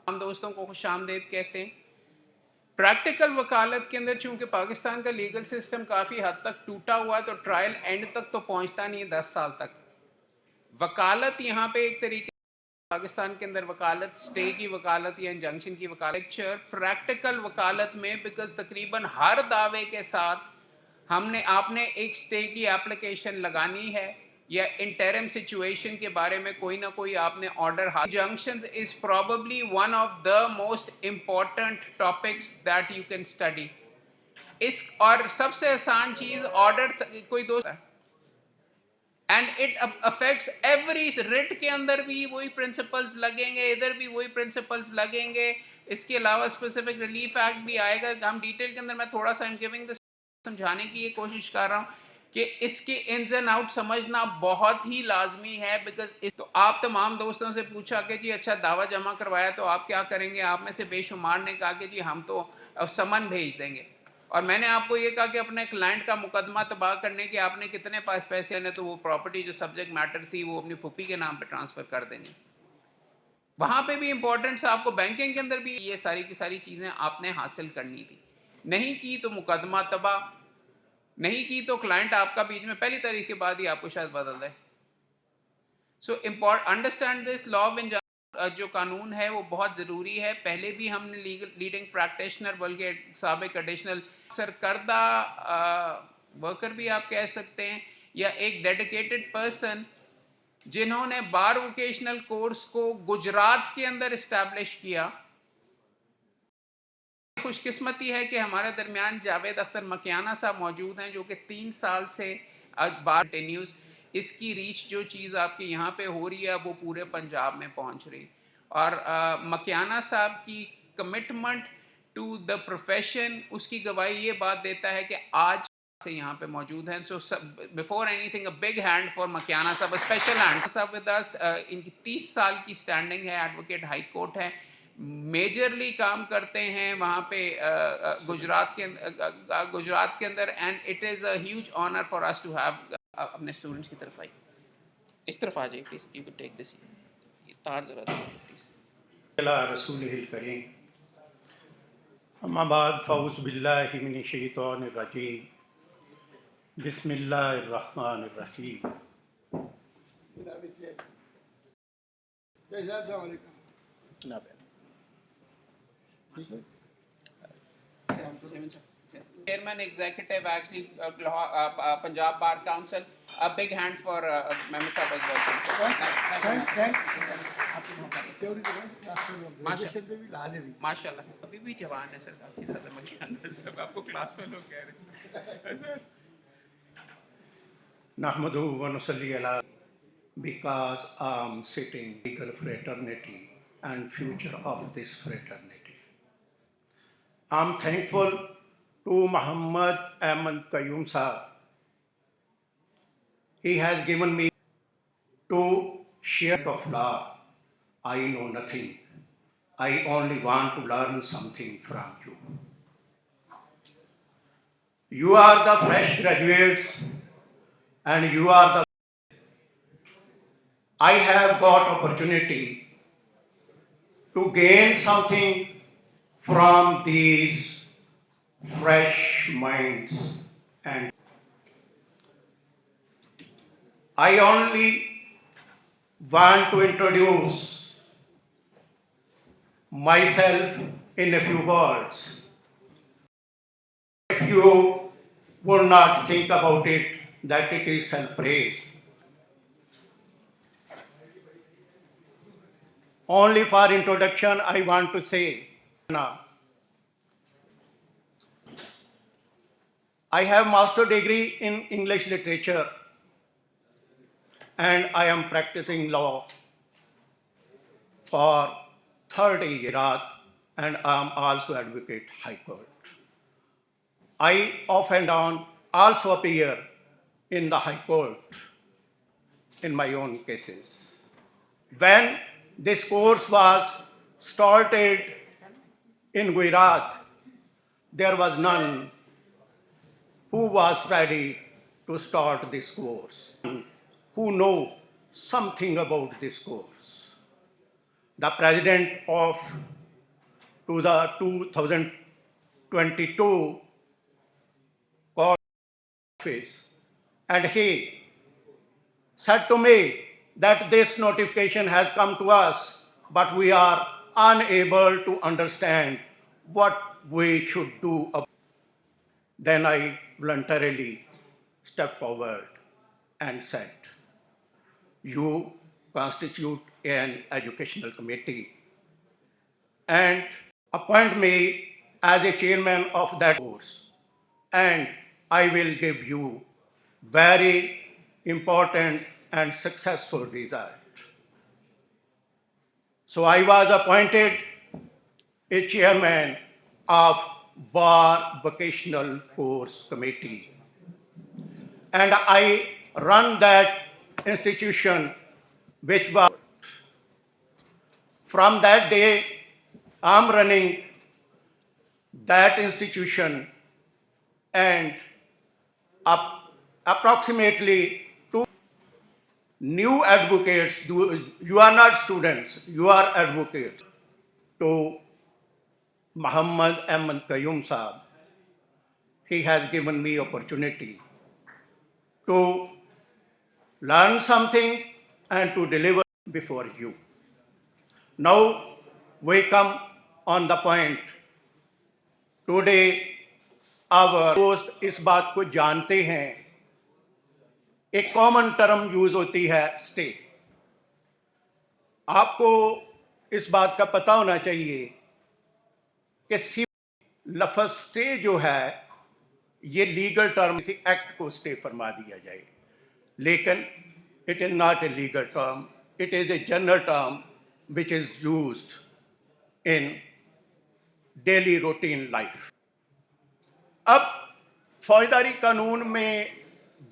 हम दोस्तों को खुशामदीद कहते हैं। प्रैक्टिकल वकालत के अंदर चूंकि पाकिस्तान का लीगल सिस्टम काफ़ी हद तक टूटा हुआ है तो ट्रायल एंड तक तो पहुंचता नहीं है 10 साल तक। वकालत यहाँ पे एक तरीके पाकिस्तान के अंदर वकालत स्टे की वकालत या इंजंक्शन की वकालत प्रैक्टिकल वकालत में बिकॉज तकरीबन हर दावे के साथ आपने एक स्टे की एप्लीकेशन लगानी है या इंटरम सिचुएशन के बारे में कोई ना कोई आपने order injunctions is probably one of the most important topics that you can study. इस और सबसे आसान चीज ऑर्डर कोई दोस्त and it affects every writ के अंदर भी वही प्रिंसिपल्स लगेंगे, इधर भी वही प्रिंसिपल्स लगेंगे। इसके अलावा स्पेसिफिक रिलीफ एक्ट भी आएगा। हम डिटेल के अंदर मैं थोड़ा सा गिविंग समझाने की ये कोशिश कर रहा हूँ कि इसके इन्स एंड आउट समझना बहुत ही लाजमी है। बिकॉज तो आप तमाम दोस्तों से पूछा कि जी अच्छा दावा जमा करवाया तो आप क्या करेंगे, आप में से बेशुमार ने कहा कि जी हम तो समन भेज देंगे। और मैंने आपको ये कहा कि अपने क्लाइंट का मुकदमा तबाह करने के आपने कितने पास पैसे आने, तो वो प्रॉपर्टी जो सब्जेक्ट मैटर थी वो अपनी फूफी के नाम पे ट्रांसफ़र कर देनी। वहाँ पे भी इम्पोर्टेंट्स आपको बैंकिंग के अंदर भी ये सारी की सारी चीज़ें आपने हासिल करनी थी। नहीं की तो मुकदमा तबाह, नहीं की तो क्लाइंट आपका बीच में पहली तारीख के बाद ही आपको शायद बदल दे। So understand this law of जो कानून है वो बहुत ज़रूरी है। पहले भी हमने लीडिंग प्रैक्टिशनर बल्कि साबिक एडिशनल सरकर्दा वर्कर भी आप कह सकते हैं या एक डेडिकेटेड पर्सन जिन्होंने बार वोकेशनल कोर्स को गुजरात के अंदर इस्टेब्लिश किया। खुशकिस्मती है कि हमारे दरमियान जावेद अख्तर मकियाना साहब मौजूद हैं जो कि 3 साल से बार कंटिन्यूस इसकी रीच जो चीज़ आपके यहाँ पे हो रही है वो पूरे पंजाब में पहुँच रही। और मकियाना साहब की कमिटमेंट टू द प्रोफेशन उसकी गवाही ये बात देता है कि आज से यहाँ पे मौजूद हैं। So before anything a big hand for Makiyana साहब, अ स्पेशल हैंड साहब विद अस। इनकी 30 साल की स्टैंडिंग है, एडवोकेट हाई कोर्ट है, मेजरली काम करते हैं वहाँ पे गुजरात के अंदर। And it is a huge honour for us to have. अपने स्टूडेंट्स की तरफ आई, इस तरफ आ जाइए please, you can take this. ये तार जरा दीजिए प्लीज। अला रसूलिहिल करीम, अम्मा बाद फ़ऊज़ बिल्लाहि मिनश शैतानिर रजीम, बिस्मिल्लाहिर रहमानिर रहीम। Chairman Executive actually Punjab Bar Council, a big hand for Mehmet Sahab as well. माशाल्लाह अभी भी जवान है सर, काफी ज़्यादा मकियाना सब आपको क्लास में लोग कह रहे हैं। नहमदुहु व नुसल्ली अला, because I am sitting legal fraternity and future of this fraternity. I am thankful to Muhammad Ahmad Qayyum Sahab. He has given me to share of law. I know nothing. I only want to learn something from you. You are the fresh graduates and you are the I have got opportunity to gain something from these fresh minds, and I only want to introduce myself in a few words. If you would not think about it, that it is self-praise. Only for introduction, I want to say, I have master degree in English literature and I am practicing law for 30 years and I am also advocate high court. I off and on also appear in the high court in my own cases. When this course was started in Gujarat, there was none who was ready to start this course, who know something about this course. The president of to the 2022 court office, and he said to me that this notification has come to us, but we are unable to understand what we should do. Then I voluntarily stepped forward and said, you constitute an educational committee and appoint me as a chairman of that course, and I will give you very important and successful result. So I was appointed a chairman of Bar Vocational Course Committee, and I run that institution, which was, from that day I'm running that institution, and approximately two new advocates, you are not students, you are advocates, to Muhammad Ahmad Qayyum Saab. He has given me opportunity to learn something and to deliver before you. Now we come on the point. Today our दोस्त इस बात को जानते हैं, एक common term use होती है stay. आपको इस बात का पता होना चाहिए कि लफ्ज़ स्टे जो है ये लीगल टर्म, किसी एक्ट को स्टे फरमा दिया जाए, लेकिन it is not a legal term, it is a general term which is used in daily routine life. अब फौजदारी कानून में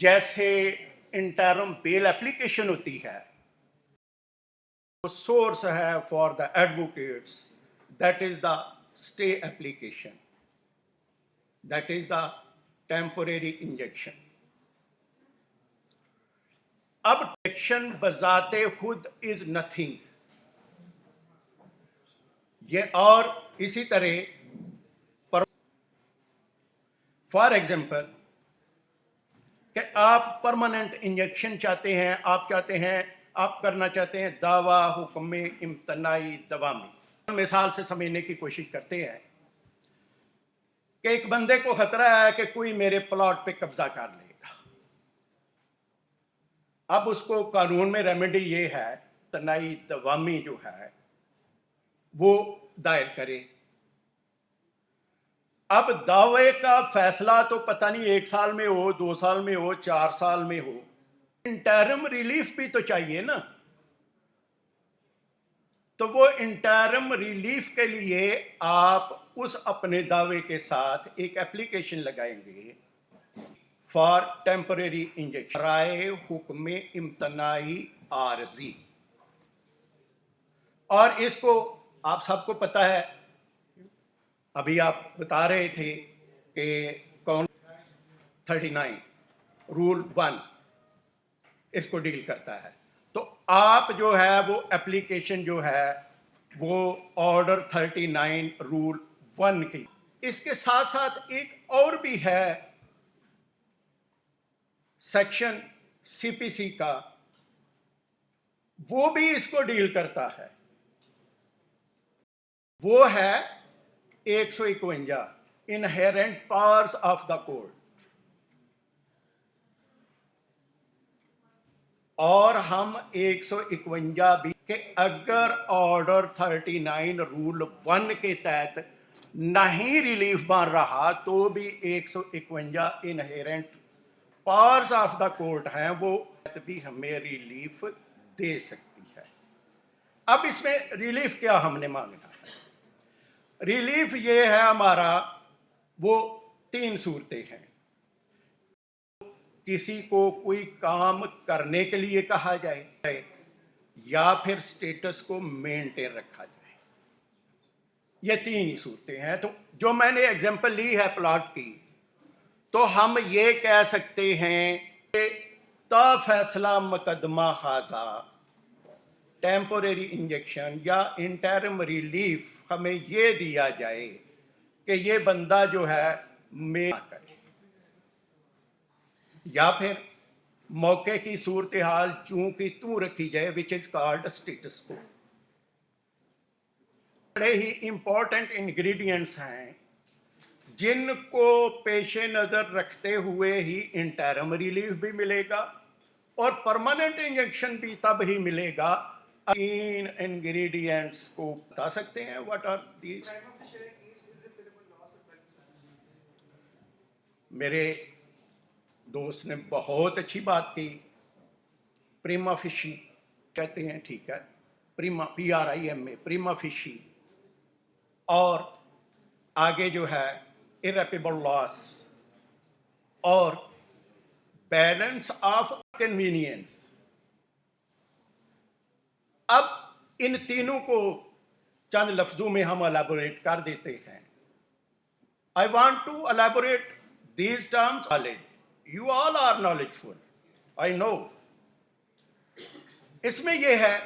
जैसे इंटरम बेल एप्लीकेशन होती है, सोर्स है for the advocates, that is the stay application, that is the temporary injection. अब injection बजाते खुद इज नथिंग, ये और इसी तरह फॉर एग्जाम्पल कि आप परमानेंट इंजेक्शन चाहते हैं, आप चाहते हैं, आप करना चाहते हैं दावा हुक्म इम्तनाई दवामी। मिसाल से समझने की कोशिश करते हैं कि एक बंदे को खतरा है कि कोई मेरे प्लॉट पे कब्जा कर लेगा। अब उसको कानून में रेमेडी ये है, तनाई दवामी जो है वो दायर करे। अब दावे का फैसला तो पता नहीं 1 साल में हो, 2 साल में हो, 4 साल में हो, इंटरम रिलीफ भी तो चाहिए ना। तो वो इंटरम रिलीफ के लिए आप उस अपने दावे के साथ एक एप्लीकेशन लगाएंगे फॉर टेम्परेरी इंजेक्शन, राय हुक्म इम्तनाई आरजी। और इसको आप सबको पता है, अभी आप बता रहे थे कि कौन 39 रूल 1 इसको डील करता है। तो आप जो है वो एप्लीकेशन जो है वो ऑर्डर 39 रूल 1 की, इसके साथ साथ एक और भी है सेक्शन सीपीसी का, वो भी इसको डील करता है। वो है 151 inherent powers of the court. और हम 151 भी कि अगर ऑर्डर 39 रूल 1 के तहत नहीं रिलीफ बन रहा तो भी 151 inherent powers of the court हैं, वो भी हमें रिलीफ दे सकती है। अब इसमें रिलीफ क्या हमने मांगना है? रिलीफ ये है हमारा, वो 3 सूरतें हैं। किसी को कोई काम करने के लिए कहा जाए या फिर स्टेटस को मेंटेन रखा जाए, ये 3 ही सूरतें हैं। तो जो मैंने एग्जांपल ली है प्लॉट की, तो हम ये कह सकते हैं कि ता फैसला मुकदमा खाजा टेम्पोरेरी इंजेक्शन या इंटरम रिलीफ हमें ये दिया जाए कि ये बंदा जो है मेरा करे, या फिर मौके की सूरत हाल चूं की तू रखी जाए, विच इज कॉल्ड स्टेटस को। बड़े ही इंपॉर्टेंट इंग्रेडिएंट्स हैं जिनको पेश नज़र रखते हुए ही इंटरम रिलीफ भी मिलेगा और परमानेंट इंजेक्शन भी तब ही मिलेगा। इन इंग्रेडिएंट्स को बता सकते हैं, व्हाट आर दीज? मेरे दोस्त ने बहुत अच्छी बात की, प्रीमा फिशी कहते हैं, ठीक है, प्रीमा PRIMA, प्रीमा फिशी, और आगे जो है इरेपेबल लॉस और बैलेंस ऑफ कन्वीनियंस। अब इन तीनों को चंद लफ्जों में हम एलैबोरेट कर देते हैं। I want to elaborate these terms. Knowledge, you all are knowledgeful, I know. इसमें यह है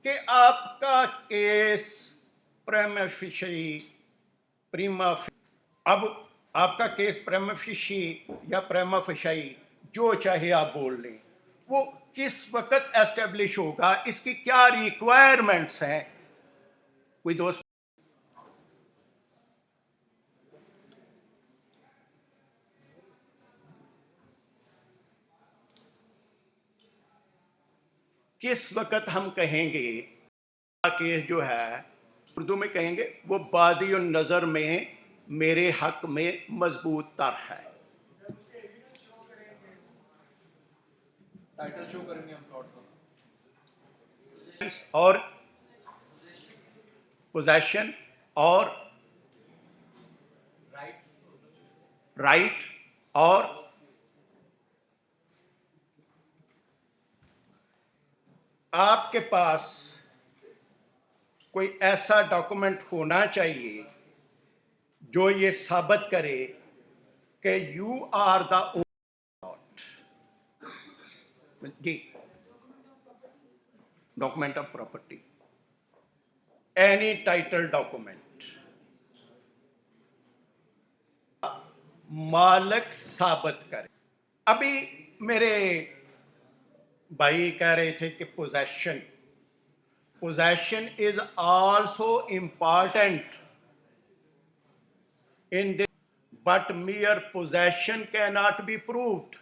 कि आपका केस प्रीमा अब आपका केस प्रीमा फेशी या प्रीमा फेशी, जो चाहे आप बोल लें, वो किस वक्त एस्टेब्लिश होगा, इसकी क्या रिक्वायरमेंट्स हैं? कोई दोस्त? किस वक्त हम कहेंगे केस जो है, उर्दू में कहेंगे, वो बादी नज़र में मेरे हक में मजबूत तर है। टाइटल शो करेंगे हम प्लॉट का। और पोजेशन और राइट और आपके पास कोई ऐसा डॉक्यूमेंट होना चाहिए जो ये साबित करे कि यू आर द ओनर। जी, document of property, any title document, मालिक साबित करे। अभी मेरे भाई कह रहे थे कि possession is also important in this, but mere possession cannot be proved.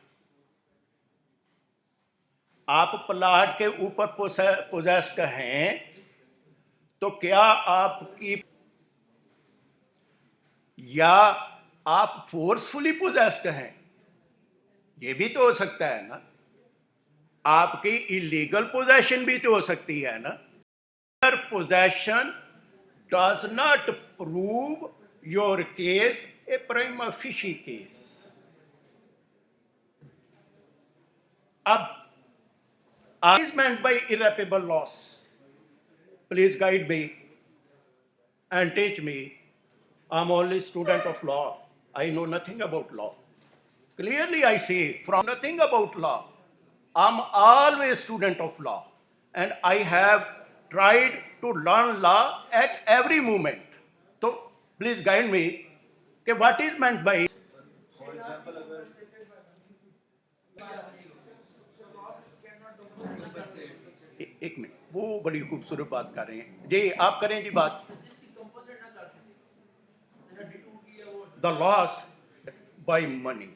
आप प्लाट के ऊपर पोजेस्ड हैं तो क्या आपकी, या आप फोर्सफुली पोजेस्ड हैं, ये भी तो हो सकता है ना। आपकी इलीगल पोजेशन भी तो हो सकती है ना। Possession does not prove your case a prima facie case. अब what is meant by irreparable loss? Please guide me and teach me. I'm only student of law. I know nothing about law. Clearly I say from nothing about law. I'm always student of law and I have tried to learn law at every moment. So please guide me कि what is meant by, for example अगर एक minute, वो बड़ी खूबसूरत बात कर रहे हैं जी, आप करें जी बात। The loss by money,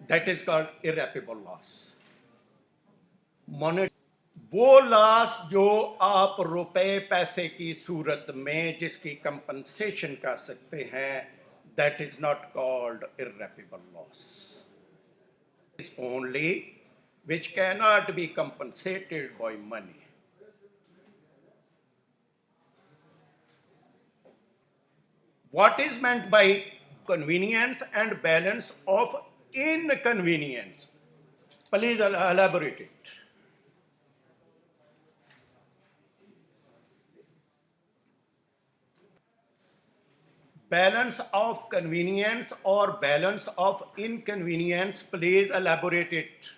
that is called irreparable loss. मॉनेट, वो लॉस जो आप रुपए पैसे की सूरत में जिसकी कंपनसेशन कर सकते हैं, that is not called irreparable loss. Is only which cannot be compensated by money. What is meant by convenience and balance of inconvenience? Please elaborate it. Balance of convenience or balance of inconvenience, please elaborate it.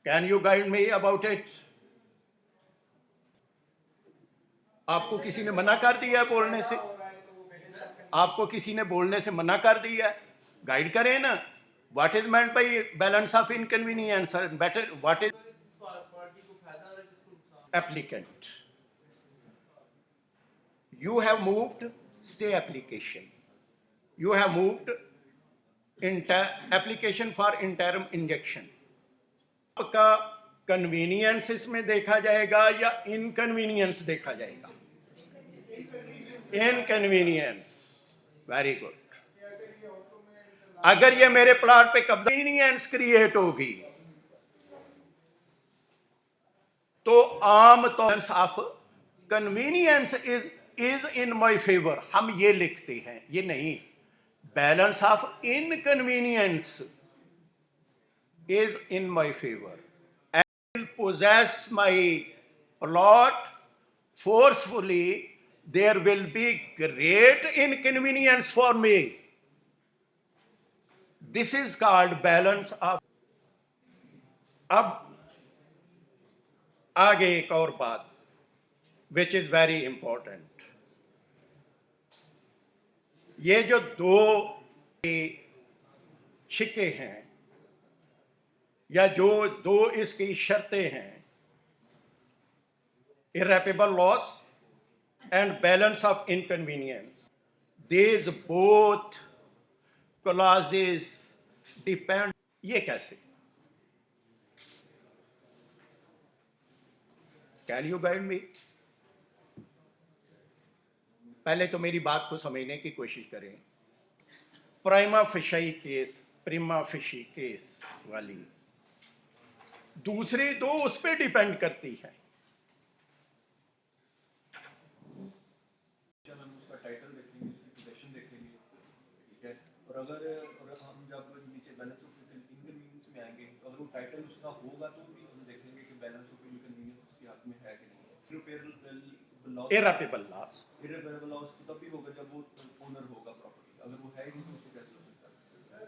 Can you guide me about it? आपको किसी ने मना कर दिया है बोलने से? आपको किसी ने बोलने से मना कर दिया है? गाइड करें ना, what is meant by balance of inconvenience, better what is applicant. You have moved stay application. You have moved application for interim injection. आपका कन्वीनियंस इसमें देखा जाएगा या इनकन्वीनियंस देखा जाएगा? Inconvenience, very good. अगर ये मेरे प्लॉट पे कन्वीनियंस क्रिएट होगी तो आम तौर of convenience is in my favour, हम ये लिखते हैं, ये नहीं। Balance of inconvenience is in my favour, I will possess my plot forcefully, there will be great inconvenience for me, this is called balance of. अब आगे एक और बात विच इज वेरी इंपॉर्टेंट, ये जो दो शिक्के हैं या जो दो इसकी शर्तें हैं, irreparable loss and balance of inconvenience, these both clauses depend. ये कैसे? Can you guide me? पहले तो मेरी बात को समझने की कोशिश करें। Prima facie case, prima facie case वाली दूसरी दो उस पर डिपेंड करती है। उसका टाइटल देखेंगे, उसकी पोजीशन देखेंगे, ठीक है। और अगर हम जब नीचे बैलेंस ऑफ इनकन्वीनियंस में आएंगे तो अगर वो टाइटल उसका होगा तो भी हम देखेंगे कि बैलेंस ऑफ इनकन्वीनियंस उसके हाथ में है कि नहीं है। इररेपरेबल लॉस, इररेपरेबल लॉस तब भी होगा जब वो ओनर होगा प्रॉपर्टी, अगर वो है ही नहीं तो उसको कैसे हो सकता है?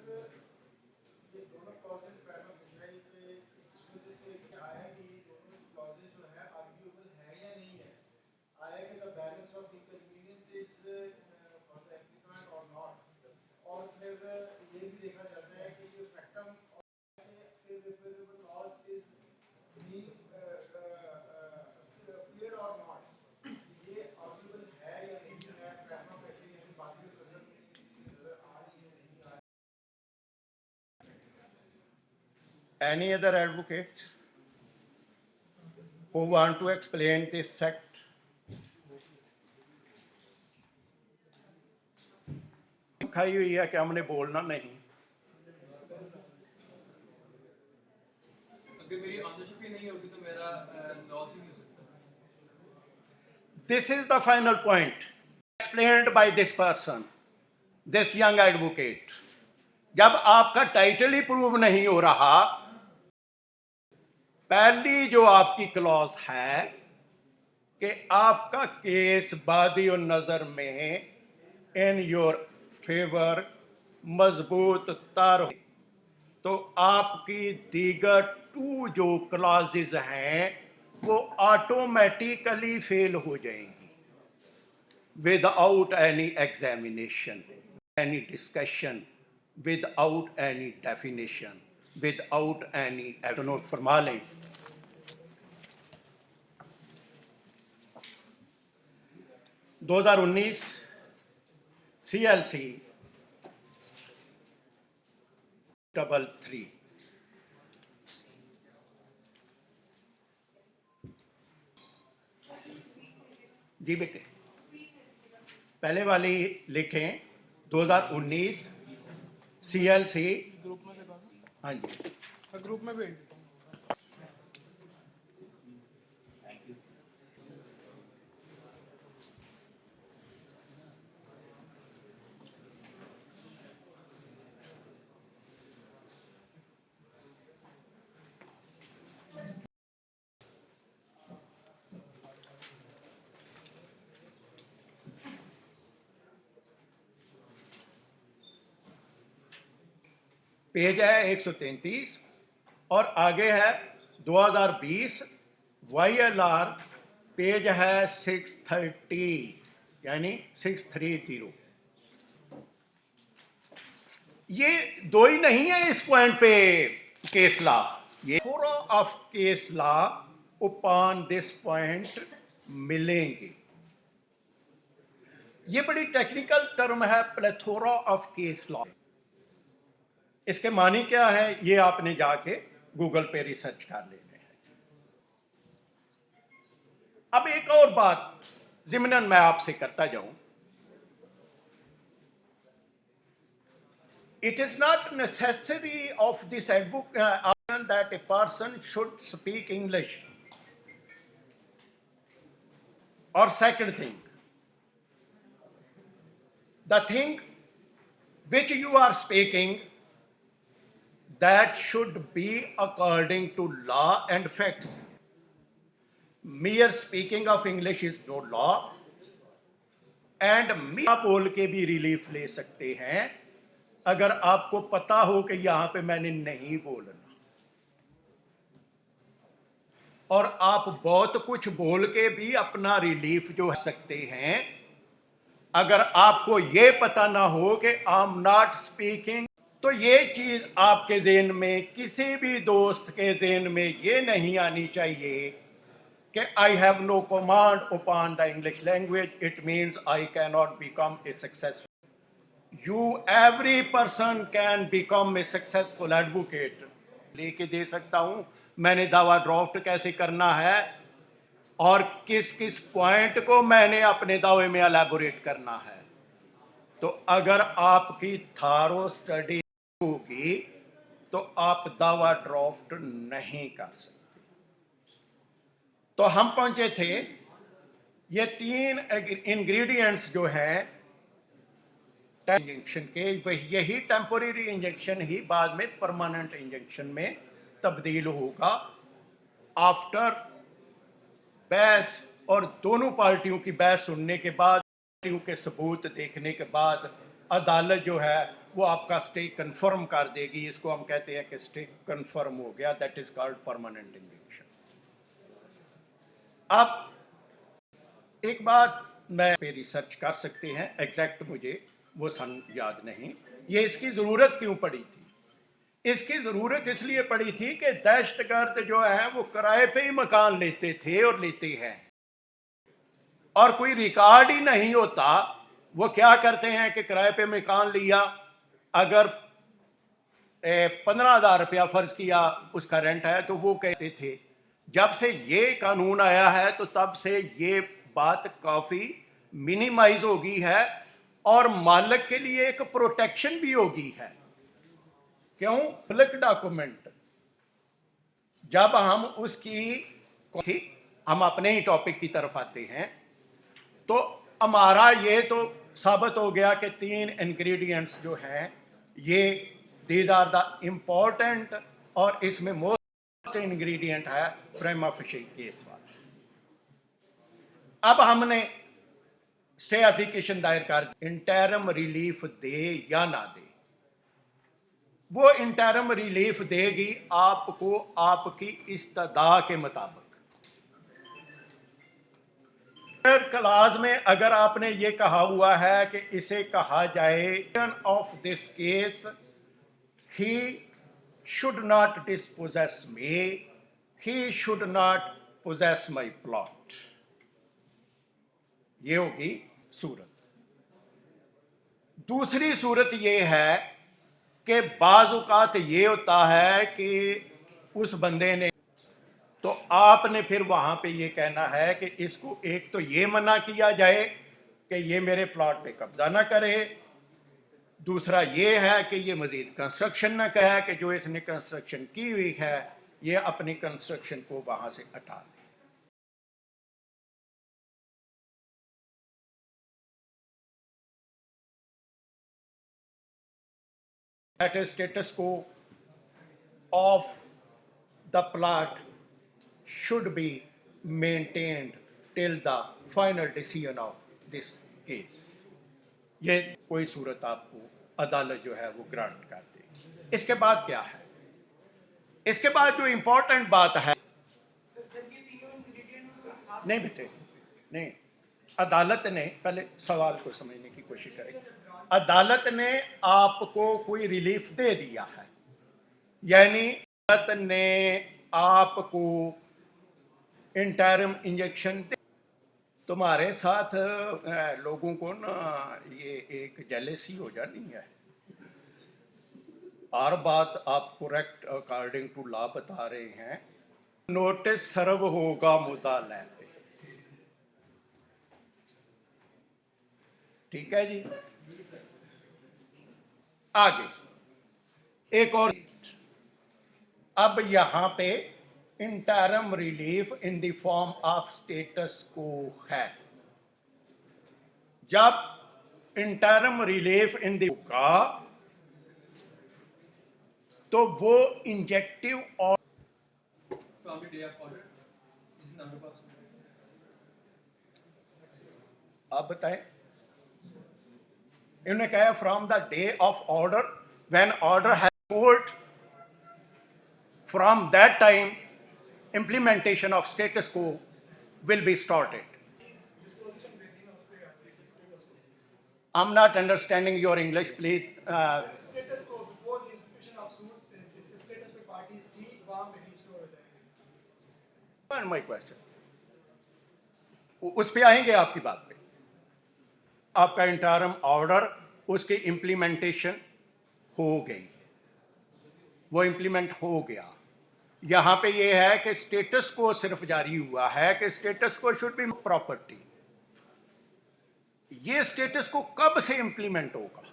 ये दोनों क्लॉजेस प्राइमा फिशरी पे इस वजह से कि आया कि ये दोनों क्लॉजेस जो है आर्ग्यूएबल है या नहीं है, आया कि the balance of inconvenience is for the applicant और नॉट, और फिर ये भी देखा जाता है कि जो फैक्टम इररेपरेबल लॉस इज बीइंग क्लियर और नॉट, ये आर्ग्यूएबल है या नहीं है, प्राइमा फिशरी यानी बाकी नजर नजर आ रही है नहीं आ रही। any other advocates who want to explain this fact? खाई हुई है कि हमने बोलना नहीं। अगर मेरी ऑनरशिप ही नहीं होती तो मेरा लॉस ही नहीं हो सकता। This is the final point explained by this person, this young advocate. जब आपका टाइटल ही प्रूव नहीं हो रहा, पहली जो आपकी क्लॉज है कि आपका केस बादी और नजर में इन योर फेवर मजबूत तर हो, तो आपकी दीगर टू जो क्लॉजेज हैं वो ऑटोमेटिकली फेल हो जाएंगी without any examination, any discussion, without any definition, without any. Note फरमा लें, 2019 CLC 33 जी बेटे, पहले वाली लिखें 2019 CLC। ग्रुप में लगा दो। हाँ जी, ग्रुप में भेज दो। पेज है 133 और आगे है 2020 YLR पेज है 630 यानी 630। ये दो ही नहीं है इस पॉइंट पे केस लॉ, ये plethora of case law upon this point मिलेंगे। ये बड़ी टेक्निकल टर्म है, प्लेथोरा ऑफ केस लॉ। इसके मानी क्या है ये आपने जाके गूगल पे रिसर्च कर लेने हैं। अब एक और बात ज़िमनन मैं आपसे करता जाऊं, it is not necessary of this advocate that a person should speak English. Or second thing, the thing which you are speaking, that should be according to law and facts. Mere speaking of English is no law, and mere बोल के भी relief ले सकते हैं अगर आपको पता हो कि यहां पे मैंने नहीं बोलना, और आप बहुत कुछ बोल के भी अपना रिलीफ जो है सकते हैं। अगर आपको ये पता ना हो कि आई एम नॉट स्पीकिंग, तो ये चीज आपके ज़हन में, किसी भी दोस्त के ज़हन में ये नहीं आनी चाहिए कि I have no command upon the English language, it means I cannot become a successful. Every person can become a successful advocate. लेके दे सकता हूं मैंने दावा ड्राफ्ट कैसे करना है और किस किस पॉइंट को मैंने अपने दावे में एलैबोरेट करना है। तो अगर आपकी थारो स्टडी होगी तो आप दावा ड्राफ्ट नहीं कर सकते। तो हम पहुंचे थे, ये 3 इंग्रेडिएंट्स जो हैं इंजेक्शन के, यही टेम्पोरेरी इंजेक्शन ही बाद में परमानेंट इंजेक्शन में तब्दील होगा आफ्टर बहस, और दोनों पार्टियों की बहस सुनने के बाद, पार्टियों के सबूत देखने के बाद अदालत जो है वो आपका स्टे कन्फर्म कर देगी। इसको हम कहते हैं कि स्टे कन्फर्म हो गया, that is called permanent injection. अब एक बात मैं पे रिसर्च कर सकते हैं, एग्जैक्ट मुझे वो सन याद नहीं, ये इसकी ज़रूरत क्यों पड़ी थी। इसकी ज़रूरत इसलिए पड़ी थी कि दहशतगर्द जो है वो किराए पे ही मकान लेते थे और लेते हैं, और कोई रिकॉर्ड ही नहीं होता। वो क्या करते हैं कि किराए पे मकान लिया, अगर 15,000 रुपया फ़र्ज किया उसका रेंट है, तो वो कहते थे जब से ये कानून आया है तो तब से ये बात काफ़ी मिनिमाइज हो गई है, और मालिक के लिए एक प्रोटेक्शन भी होगी है। क्यों? पब्लिक डॉक्यूमेंट जब हम उसकी, हम अपने ही टॉपिक की तरफ आते हैं, तो हमारा ये तो साबित हो गया कि 3 इंग्रेडिएंट्स जो हैं ये दीज आर द इम्पोर्टेंट, और इसमें मोस्ट इंग्रेडिएंट है प्रिमा फेशी केस वाला। अब हमने स्टे एप्लीकेशन दायर कर, इंटरम रिलीफ दे या ना दे, वो इंटरम रिलीफ देगी आपको आपकी इस्तदा के मुताबिक। क्लास में अगर आपने ये कहा हुआ है कि इसे कहा जाए of this case he should not dispossess me, he should not possess my plot, ये होगी सूरत। दूसरी सूरत ये है कि बाज़ औक़ात ये होता है कि उस बंदे ने, तो आपने फिर वहाँ पे ये कहना है कि इसको एक तो ये मना किया जाए कि ये मेरे प्लॉट पे कब्जा ना करे, दूसरा ये है कि ये मज़ीद कंस्ट्रक्शन ना कहे, कि जो इसने कंस्ट्रक्शन की हुई है ये अपनी कंस्ट्रक्शन को वहाँ से हटा दे। That is status quo of the plot should be maintained till the final decision of this case. ये कोई सूरत आपको अदालत जो है वो ग्रांट कर देगी। इसके बाद क्या है? इसके बाद जो इम्पोर्टेंट बात है, सर जब ये तीनों इंग्रेडिएंट एक नहीं बेटे, नहीं, अदालत ने, पहले सवाल को समझने की कोशिश करें। अदालत ने आपको कोई रिलीफ दे दिया है, यानी अदालत ने आपको इंटरम इंजेक्शन दे। तुम्हारे साथ लोगों को ना ये एक जेलेसी हो जानी है। हर बात आप करेक्ट अकॉर्डिंग टू लॉ बता रहे हैं। नोटिस सर्व होगा मुद्दालय पे, ठीक है जी। आगे एक और, अब यहां पे interim relief in the form of status को है। जब इंटरम रिलीफ इन द का, तो वो इंजेक्टिव और From the day of order, isn't our boss? आप बताएं। इन्होंने कहा from the day of order, when order has court, from that time implementation of status quo will be started. I'm not understanding your English, please. Status को before the institution of suit जिस status पे parties थी वहां पे restore हो जाएगा। My question. उस पे आएंगे आपकी बात पे। आपका इंटरम ऑर्डर, उसकी इम्प्लीमेंटेशन हो गई, वो इम्प्लीमेंट हो गया। यहां पे ये है कि स्टेटस को सिर्फ जारी हुआ है कि स्टेटस को शुड बी प्रॉपर्टी। ये स्टेटस को कब से इंप्लीमेंट होगा?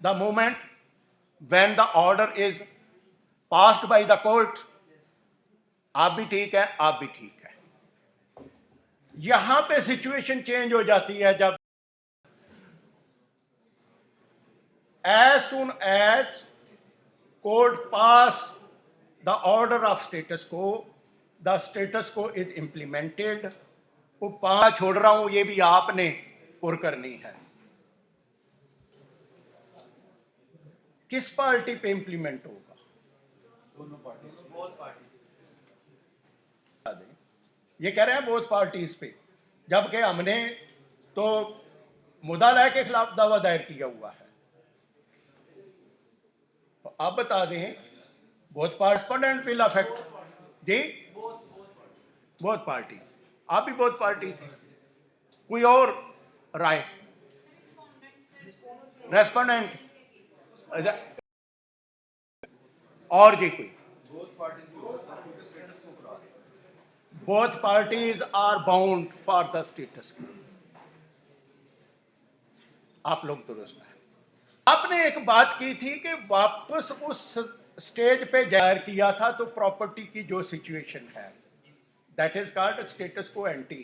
The moment when the order is passed by the court. आप भी ठीक है, आप भी ठीक है। यहां पे सिचुएशन चेंज हो जाती है जब as soon as court pass the order of status quo, the status quo is implemented। वो पांच छोड़ रहा हूं, ये भी आपने और करनी है। किस पार्टी पे इंप्लीमेंट होगा? दोनों पार्टी, बोथ पार्टी। ये कह रहे हैं बोथ पार्टीज पे, जबकि हमने तो मुद्दालय के खिलाफ दावा दायर किया हुआ है। तो आप बता दें, बोथ पार्टिसिपेंट विल अफेक्ट जी, बोथ पार्टी। आप भी बोथ पार्टी थे, कोई और राय? रेस्पोंडेंट और जी कोई? बोथ पार्टीज भी होगा सर, क्योंकि स्टेटस को करा रहे हैं। Both parties are bound for the status. आप लोग दुरुस्त हैं। आपने एक बात की थी कि वापस उस स्टेज पे जाहिर किया था, तो प्रॉपर्टी की जो सिचुएशन है that is called status quo anti,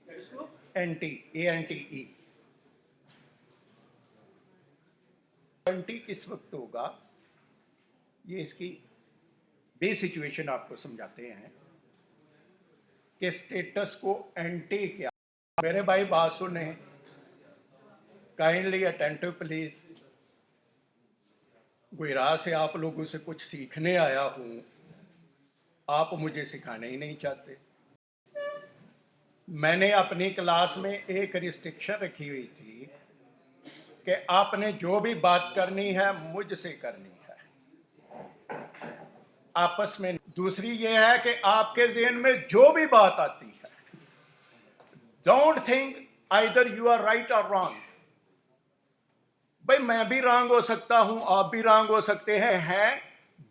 Status quo? Anti ANTE। Anti किस वक्त होगा, ये इसकी बे सिचुएशन आपको समझाते हैं कि स्टेटस को एंटी क्या। मेरे भाई बात सुने, काइंडली अटेंटिव प्लीज। गुजरात से आप लोगों से कुछ सीखने आया हूं, आप मुझे सिखाने ही नहीं चाहते। मैंने अपनी क्लास में एक रिस्ट्रिक्शन रखी हुई थी कि आपने जो भी बात करनी है मुझसे करनी है, आपस में। दूसरी ये है कि आपके ज़हन में जो भी बात आती है, don't think either you are right और रॉन्ग। भाई मैं भी रॉन्ग हो सकता हूं, आप भी रॉन्ग हो सकते हैं।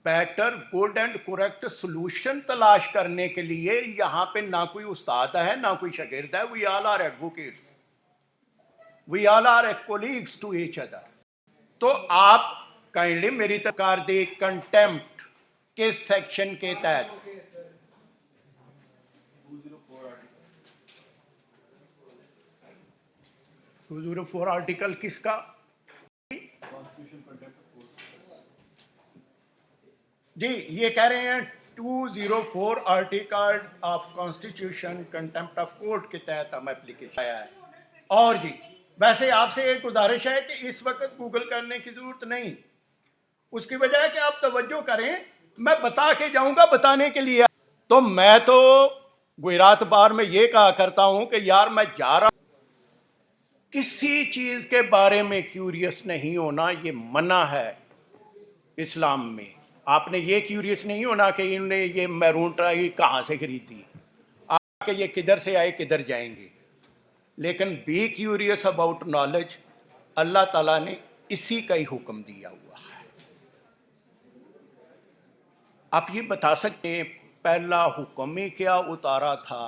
Better, good and correct solution तलाश करने के लिए यहां पे ना कोई उस्ताद है ना कोई शागिर्द है। We all are advocates, we all are colleagues to each other. तो आप काइंडली मेरी तकार दे कंटेम्प्ट के सेक्शन के तहत 204 आर्टिकल किसका? Constitution contempt of court. जी ये कह रहे हैं 204 article of constitution contempt of court के तहत हम एप्लीकेशन आया है। और जी वैसे आपसे एक गुजारिश है कि इस वक्त गूगल करने की जरूरत नहीं, उसकी वजह है कि आप तवज्जो करें, मैं बता के जाऊंगा बताने के लिए। तो मैं तो गुजरात बार में ये कहा करता हूं कि यार मैं जा रहा, किसी चीज के बारे में क्यूरियस नहीं होना, ये मना है इस्लाम में। आपने ये क्यूरियस नहीं होना कि इन्होंने ये मैरून ट्राई कहाँ से खरीदी, आपके ये किधर से आए किधर जाएंगे। लेकिन बी क्यूरियस अबाउट नॉलेज, अल्लाह ताला ने इसी का ही हुक्म दिया हुआ है। आप ये बता सकते हैं पहला हुक्म ही क्या उतारा था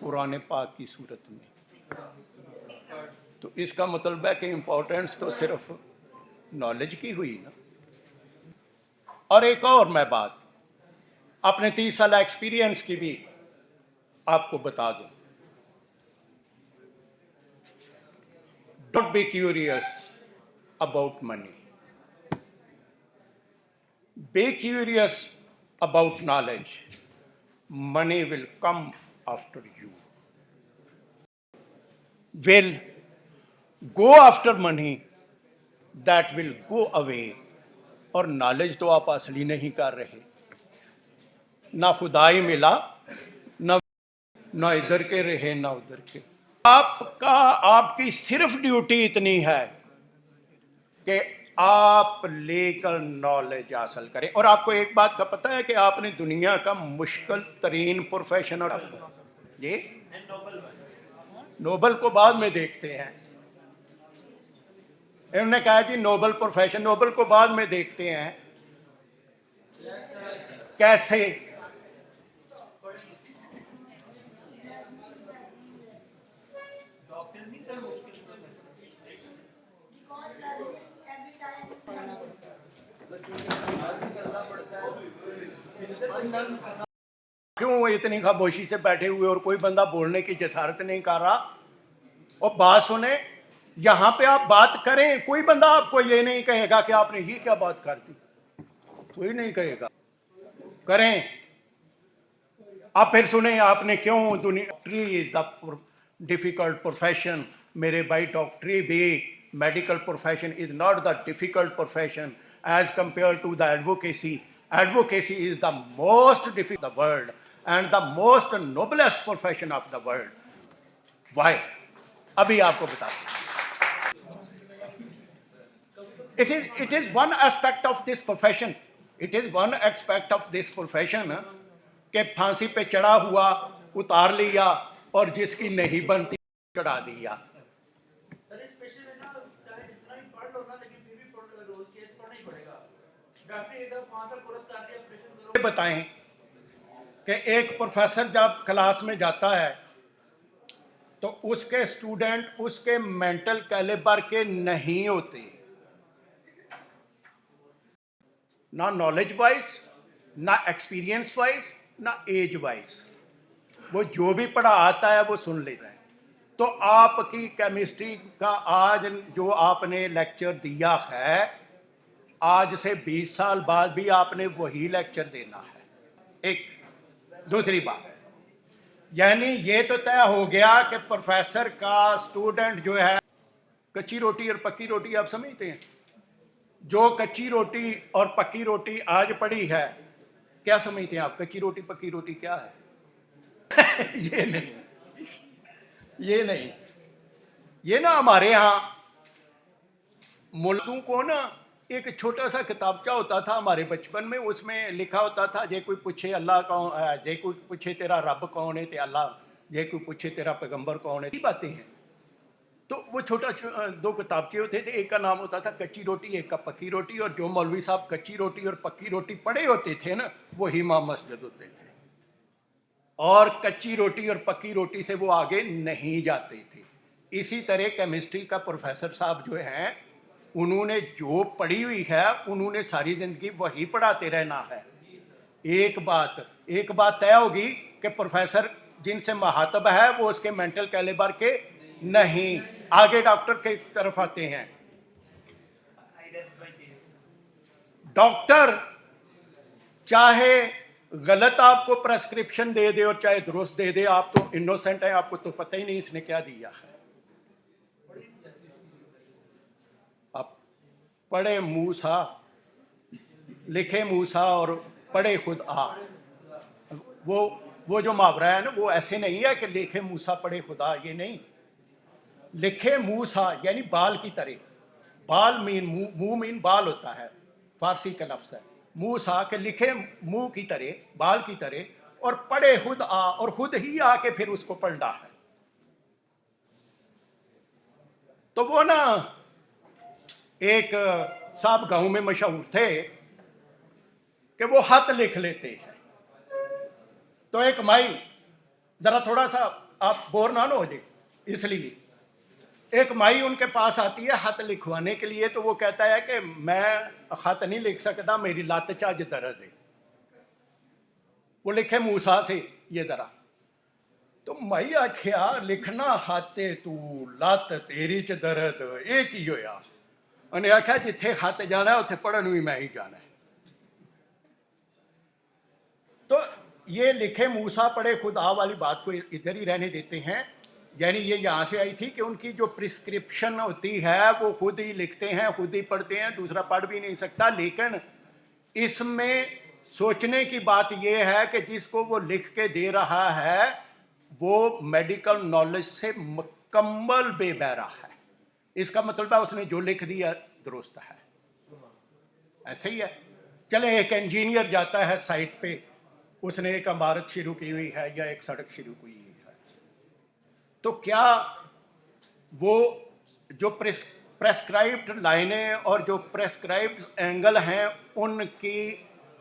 कुरान पाक की सूरत में? तो इसका मतलब है कि इंपॉर्टेंस तो सिर्फ नॉलेज की हुई ना। और एक और मैं बात अपने 30 साल एक्सपीरियंस की भी आपको बता दूं, don't be curious about money, be curious about knowledge. Money will come after you. Will go after money, that will go away. और नॉलेज तो आप हासिल ही नहीं कर रहे, ना खुदा ही मिला, ना इधर के रहे ना उधर के। आपकी सिर्फ ड्यूटी इतनी है कि आप लेकर नॉलेज हासिल करें। और आपको एक बात का पता है कि आपने दुनिया का मुश्किल तरीन प्रोफेशन, और ये नोबल को बाद में देखते हैं, इन्होंने कहा जी नोबल प्रोफेशन, नोबल को बाद में देखते हैं। कैसे? क्यों इतनी खामोशी से बैठे हुए और कोई बंदा बोलने की जसारत नहीं कर रहा? और बात सुने, यहां पे आप बात करें, कोई बंदा आपको ये नहीं कहेगा कि आपने ये क्या बात कर दी, कोई नहीं कहेगा। करें आप, फिर सुने आपने क्यों दुनिया, डॉक्टरी इज द डिफिकल्ट प्रोफेशन। मेरे भाई डॉक्टरी भी, medical profession is not the difficult profession as compare to the advocacy. Advocacy is the most difficult in the world and the most noblest profession of the world. Why? अभी आपको बताता हूं। It is one aspect of this profession. It is one aspect of this profession कि फांसी पे चढ़ा हुआ उतार लिया और जिसकी नहीं बनती चढ़ा दिया। बताएं कि एक प्रोफेसर जब क्लास में जाता है तो उसके स्टूडेंट उसके मेंटल कैलिबर के नहीं होते, ना नॉलेज वाइज, ना एक्सपीरियंस वाइज, ना एज वाइज। वो जो भी पढ़ा आता है वो सुन लेता है। तो आपकी केमिस्ट्री का आज जो आपने लेक्चर दिया है, आज से 20 साल बाद भी आपने वही लेक्चर देना है। एक दूसरी बात, यानी ये तो तय हो गया कि प्रोफेसर का स्टूडेंट जो है, कच्ची रोटी और पक्की रोटी आप समझते हैं? जो कच्ची रोटी और पक्की रोटी आज पड़ी है, क्या समझते हैं आप? कच्ची रोटी पक्की रोटी क्या है? ये नहीं, ये ना हमारे यहाँ मुल्कों को ना एक छोटा सा किताबचा होता था हमारे बचपन में, उसमें लिखा होता था जे कोई पूछे अल्लाह कौन है, जे कोई पूछे तेरा रब कौन है ते अल्लाह, जे कोई पूछे तेरा पैगंबर कौन है, बातें हैं। तो वो छोटा 2 किताबचे होते थे, एक का नाम होता था कच्ची रोटी, एक का पक्की रोटी। और जो मौलवी साहब कच्ची रोटी और पक्की रोटी पढ़े होते थे ना, वो इमाम मस्जिद होते थे, और कच्ची रोटी और पक्की रोटी से वो आगे नहीं जाते थे। इसी तरह केमिस्ट्री का प्रोफेसर साहब जो हैं, उन्होंने जो पढ़ी हुई है उन्होंने सारी जिंदगी वही पढ़ाते रहना है। एक बात तय होगी कि प्रोफेसर जिनसे महातब है वो उसके मेंटल कैलिबर के नहीं। आगे डॉक्टर की तरफ आते हैं। डॉक्टर चाहे गलत आपको प्रेस्क्रिप्शन दे दे और चाहे दुरुस्त दे दे, आप तो इनोसेंट हैं, आपको तो पता ही नहीं इसने क्या दिया है। आप पढ़े मूसा, लिखे मूसा और पढ़े खुद आ, वो जो मुहावरा है ना, वो ऐसे नहीं है कि लिखे मूसा पढ़े खुदा, ये नहीं। लिखे मूसा यानी बाल की तरह, बाल मीन मुंह मीन बाल होता है, फारसी का लफ्ज़ है। मूसा के लिखे मुंह की तरह, बाल की तरह, और पढ़े खुद आ, और खुद ही आके फिर उसको पढ़ना है। तो वो ना एक साहब गांव में मशहूर थे कि वो खत लिख लेते हैं। तो एक माई, जरा थोड़ा सा आप बोर ना हो जाए, इसलिए एक माई उनके पास आती है खत लिखवाने के लिए। तो वो कहता है कि मैं खत नहीं लिख सकता, मेरी लत च अज दर्द है। वो लिखे मूसा से ये जरा। तो माई आख्या लिखना खाते तू, लत तेरी च दर्द, ये की होया? उन्हें आख्या जिथे खत जाना है उत्थे पढ़न भी मैं ही जाना है। तो ये लिखे मूसा पढ़े खुदा वाली बात को इधर ही रहने देते हैं। यानी ये यहाँ से आई थी कि उनकी जो प्रिस्क्रिप्शन होती है वो खुद ही लिखते हैं, खुद ही पढ़ते हैं, दूसरा पढ़ भी नहीं सकता। लेकिन इसमें सोचने की बात यह है कि जिसको वो लिख के दे रहा है वो मेडिकल नॉलेज से मुकम्मल बेबहरा है। इसका मतलब है उसने जो लिख दिया दुरुस्त है, ऐसे ही है। चले एक इंजीनियर जाता है साइट पे, उसने एक इमारत शुरू की हुई है या एक सड़क शुरू की हुई है, तो क्या वो जो प्रेस्क्राइब्ड लाइनें और जो प्रेस्क्राइब्ड एंगल हैं उनकी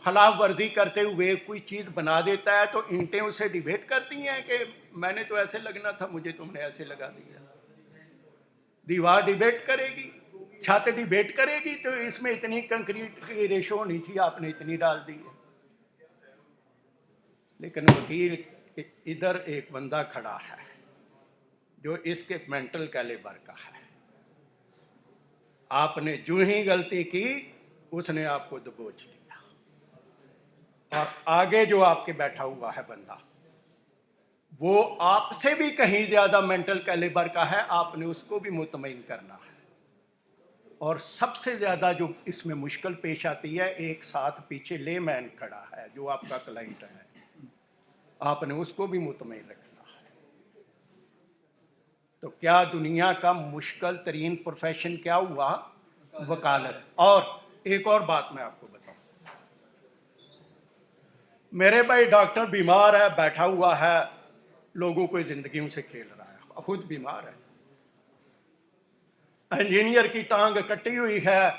खिलाफ वर्जी करते हुए कोई चीज़ बना देता है? तो ईंटें उसे डिबेट करती हैं कि मैंने तो ऐसे लगना था, मुझे तुमने ऐसे लगा दिया। दीवार डिबेट करेगी, छत डिबेट करेगी, तो इसमें इतनी कंक्रीट की रेशो होनी थी, आपने इतनी डाल दी है। लेकिन वकील इधर एक बंदा खड़ा है जो इसके मेंटल कैलिबर का है। आपने जो ही गलती की उसने आपको दबोच लिया, और आगे जो आपके बैठा हुआ है बंदा वो आपसे भी कहीं ज्यादा मेंटल कैलिबर का है, आपने उसको भी मुतमईन करना है। और सबसे ज्यादा जो इसमें मुश्किल पेश आती है, एक साथ पीछे लेमैन खड़ा है जो आपका क्लाइंट है, आपने उसको भी मुतमईन रखना है। तो क्या दुनिया का मुश्किल तरीन प्रोफेशन क्या हुआ? वकालत। और एक और बात मैं आपको बताऊं, मेरे भाई डॉक्टर बीमार है, बैठा हुआ है, लोगों को जिंदगियों से खेल रहा है, खुद बीमार है। इंजीनियर की टांग कटी हुई है,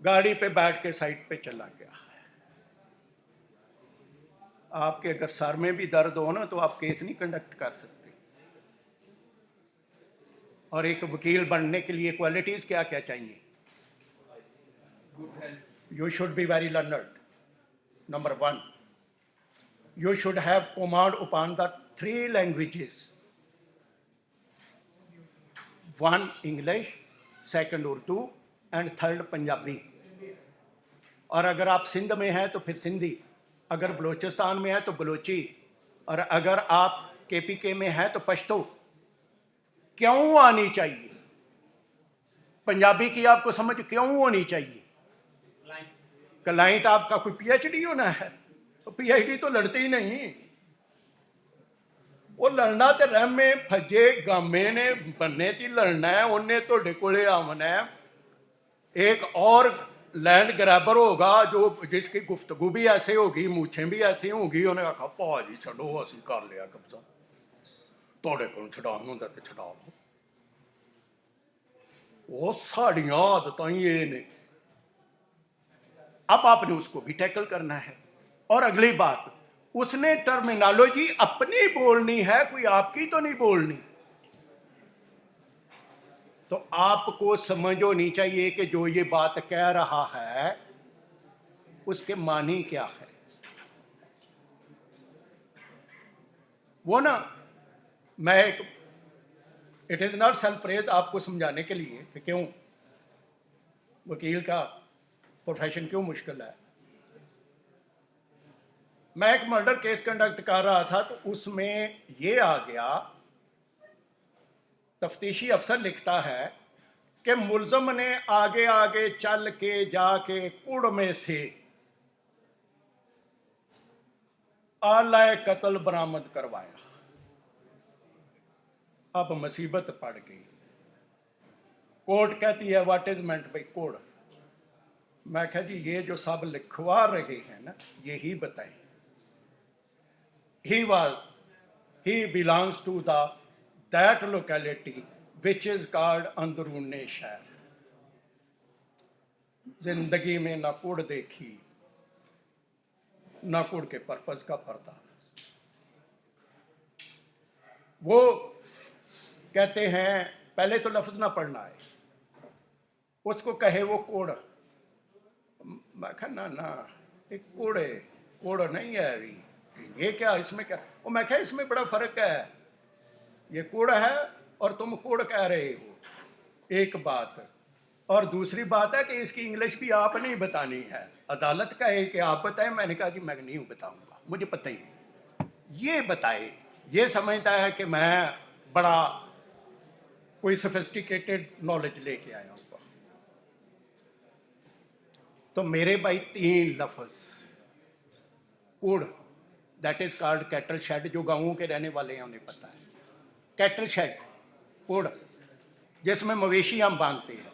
गाड़ी पे बैठ के साइड पे चला गया। आपके अगर सर में भी दर्द हो ना तो आप केस नहीं कंडक्ट कर सकते। और एक वकील बनने के लिए क्वालिटीज क्या क्या चाहिए? Good health, You should be very learned. Number one, you should have command upon the 3 languages. One English, second Urdu and third Punjabi. और अगर आप सिंध में हैं तो फिर सिंधी, अगर बलूचिस्तान में है तो बलूची, और अगर आप KPK में है तो पश्तो। क्यों आनी चाहिए? पंजाबी की आपको समझ क्यों होनी चाहिए? क्लाइंट आपका कोई PhD होना है? तो PhD तो लड़ते ही नहीं। वो लड़ना तो रह में फजे गामे ने बनने की लड़ना है, उन्हें तो डिकोले आमना है। एक और लैंड ग्रैबर होगा जो जिसकी गुफ्तगू भी ऐसे होगी, मूछें भी ऐसी होंगी, उन्हें आखा भाजी छड़ो असी कर लिया कब्जा, थोड़े को छड़ान होंदा ते छड़ा लो। वो साड़ियां आदतां ही ये ने। अब आपने उसको भी टैकल करना है। और अगली बात, उसने टर्मिनोलॉजी अपनी बोलनी है, कोई आपकी तो नहीं बोलनी। तो आपको समझ होनी चाहिए कि जो ये बात कह रहा है उसके मानी क्या है। वो ना, मैं एक it is not self praise आपको समझाने के लिए कि क्यों वकील का प्रोफेशन क्यों मुश्किल है। मैं एक मर्डर केस कंडक्ट कर रहा था तो उसमें ये आ गया, तफ्तीशी अफसर लिखता है कि मुलजम ने आगे आगे चल के जाके कुड़ में से आला कत्ल बरामद करवाया। अब मुसीबत पड़ गई। कोर्ट कहती है what is meant by code. मैं कहा जी ये जो सब लिखवा रहे हैं ना यही बताएं। he belongs to that locality which is called अंदरूने शहर। जिंदगी में ना कुड़ देखी ना कुड़ के पर्पज का पर्दा। वो कहते हैं पहले तो लफ्ज ना पढ़ना है, उसको कहे वो कोड़। मैं कहा ना एक कोड़े कोड़ नहीं है अभी, ये क्या इसमें क्या। वो मैं कहा इसमें बड़ा फर्क है, ये कोड़ है और तुम कोड़ कह रहे हो, एक बात। और दूसरी बात है कि इसकी इंग्लिश भी आप नहीं बतानी है, अदालत कहे कि आप बताएं। मैंने कहा कि मैं नहीं बताऊंगा, मुझे पता ही नहीं, ये बताए। ये समझता है कि मैं बड़ा कोई सोफिस्टिकेटेड नॉलेज लेके आया हूँ। तो मेरे भाई 3 लफ्ज code, that is called cattle shed. जो गांवों के रहने वाले हैं उन्हें पता है कैटल शेड कोड, जिसमें मवेशी हम बांधते हैं,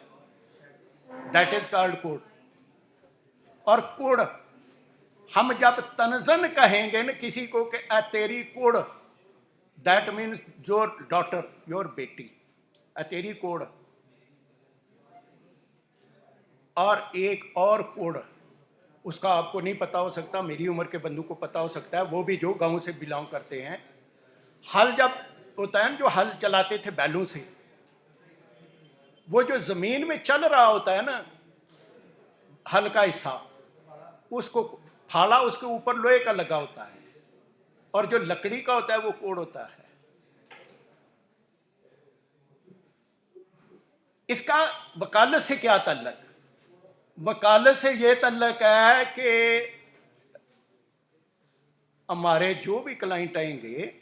दैट इज कॉल्ड कोड। और कोड हम जब तनजन कहेंगे ना किसी को कि तेरी code, that means your daughter, your बेटी, तेरी कोड। और एक और कोड, उसका आपको नहीं पता हो सकता, मेरी उम्र के बंधु को पता हो सकता है, वो भी जो गांव से बिलोंग करते हैं। हल जब होता है, जो हल चलाते थे बैलों से, वो जो जमीन में चल रहा होता है ना हल का हिस्सा, उसको फाला, उसके ऊपर लोहे का लगा होता है, और जो लकड़ी का होता है वो कोड होता है। इसका वकालत से क्या ताल्लुक? वकालत से ये ताल्लुक है कि हमारे जो भी क्लाइंट आएंगे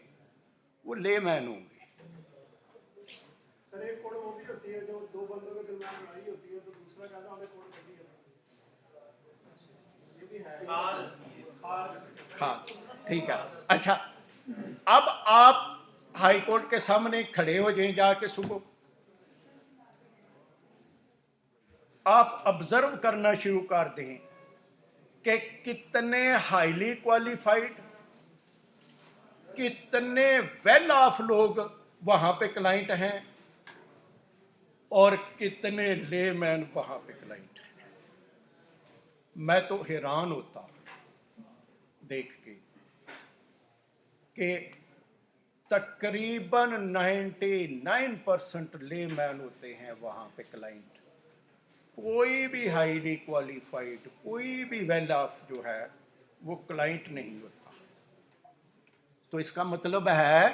वो लेमैन होंगे। सर एक कोड वो भी होती है जो 2 बंदों के दरमियान लड़ाई होती है तो दूसरा कहता है हमें कोड कर दिया, ये भी है। हाँ ठीक है। अच्छा, अब आप हाई कोर्ट के सामने खड़े हो जाएं जाके सुबह, आप ऑब्जर्व करना शुरू कर दें कि कितने हाईली क्वालिफाइड, कितने वेल ऑफ लोग वहां पे क्लाइंट हैं और कितने लेमैन वहां पे क्लाइंट हैं। मैं तो हैरान होता हूं देख के कि तकरीबन 99% लेमैन होते हैं वहां पे क्लाइंट। कोई भी हाईली क्वालिफाइड, कोई भी वेल ऑफ जो है वो क्लाइंट नहीं होता। तो इसका मतलब है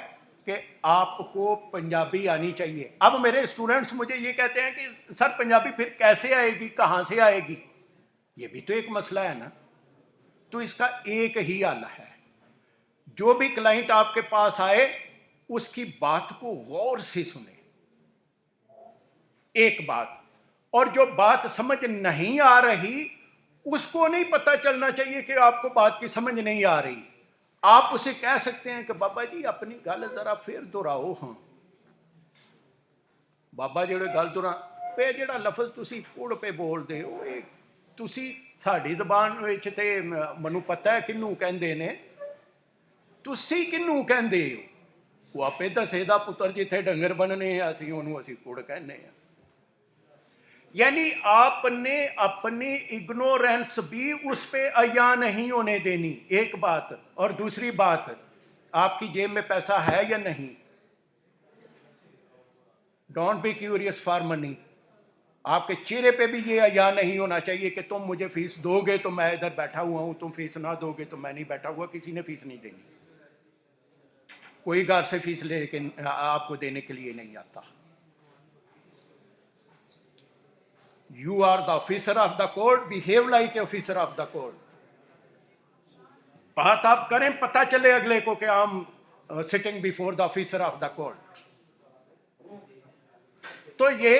कि आपको पंजाबी आनी चाहिए। अब मेरे स्टूडेंट्स मुझे ये कहते हैं कि सर पंजाबी फिर कैसे आएगी, कहाँ से आएगी? ये भी तो एक मसला है ना। तो इसका एक ही हल है, जो भी क्लाइंट आपके पास आए उसकी बात को गौर से सुने, एक बात। और जो बात समझ नहीं आ रही उसको नहीं पता चलना चाहिए कि आपको बात की समझ नहीं आ रही। आप उसे कह सकते हैं कि बाबा जी अपनी गल जरा फिर दोहराओ। हाँ बाबा ਜਿਹੜੇ गल दोहरा पे ਜਿਹੜਾ लफज ਤੁਸੀਂ ਕੋੜ पे बोलते हो, ਇਹ ਤੁਸੀਂ ਸਾਡੀ ਜ਼ਬਾਨ ਵਿੱਚ ਤੇ ਮੈਨੂੰ ਪਤਾ ਹੈ ਕਿਹਨੂੰ ਕਹਿੰਦੇ ਨੇ, ਤੁਸੀਂ ਕਿਹਨੂੰ ਕਹਿੰਦੇ ਹੋ? ਉਹ ਆਪੇ ਦੱਸੇ ਦਾ ਪੁੱਤਰ ਜਿੱਥੇ ਡੰਗਰ ਬੰਨਣੇ ਆ ਅਸੀਂ ਉਹਨੂੰ ਅਸੀਂ ਕੋੜ ਕਹਿੰਦੇ ਆ। यानी आपने अपनी इग्नोरेंस भी उस पे अया नहीं होने देनी, एक बात। और दूसरी बात, आपकी जेब में पैसा है या नहीं, don't be curious for money. आपके चेहरे पे भी ये अया नहीं होना चाहिए कि तुम मुझे फीस दोगे तो मैं इधर बैठा हुआ हूं, तुम फीस ना दोगे तो मैं नहीं बैठा हुआ। किसी ने फीस नहीं देनी, कोई घर से फीस लेके आपको देने के लिए नहीं आता। You are the officer of the court, behave like an officer of the court. बात आप करें, पता चले अगले को कि I'm sitting before the officer of the court. तो ये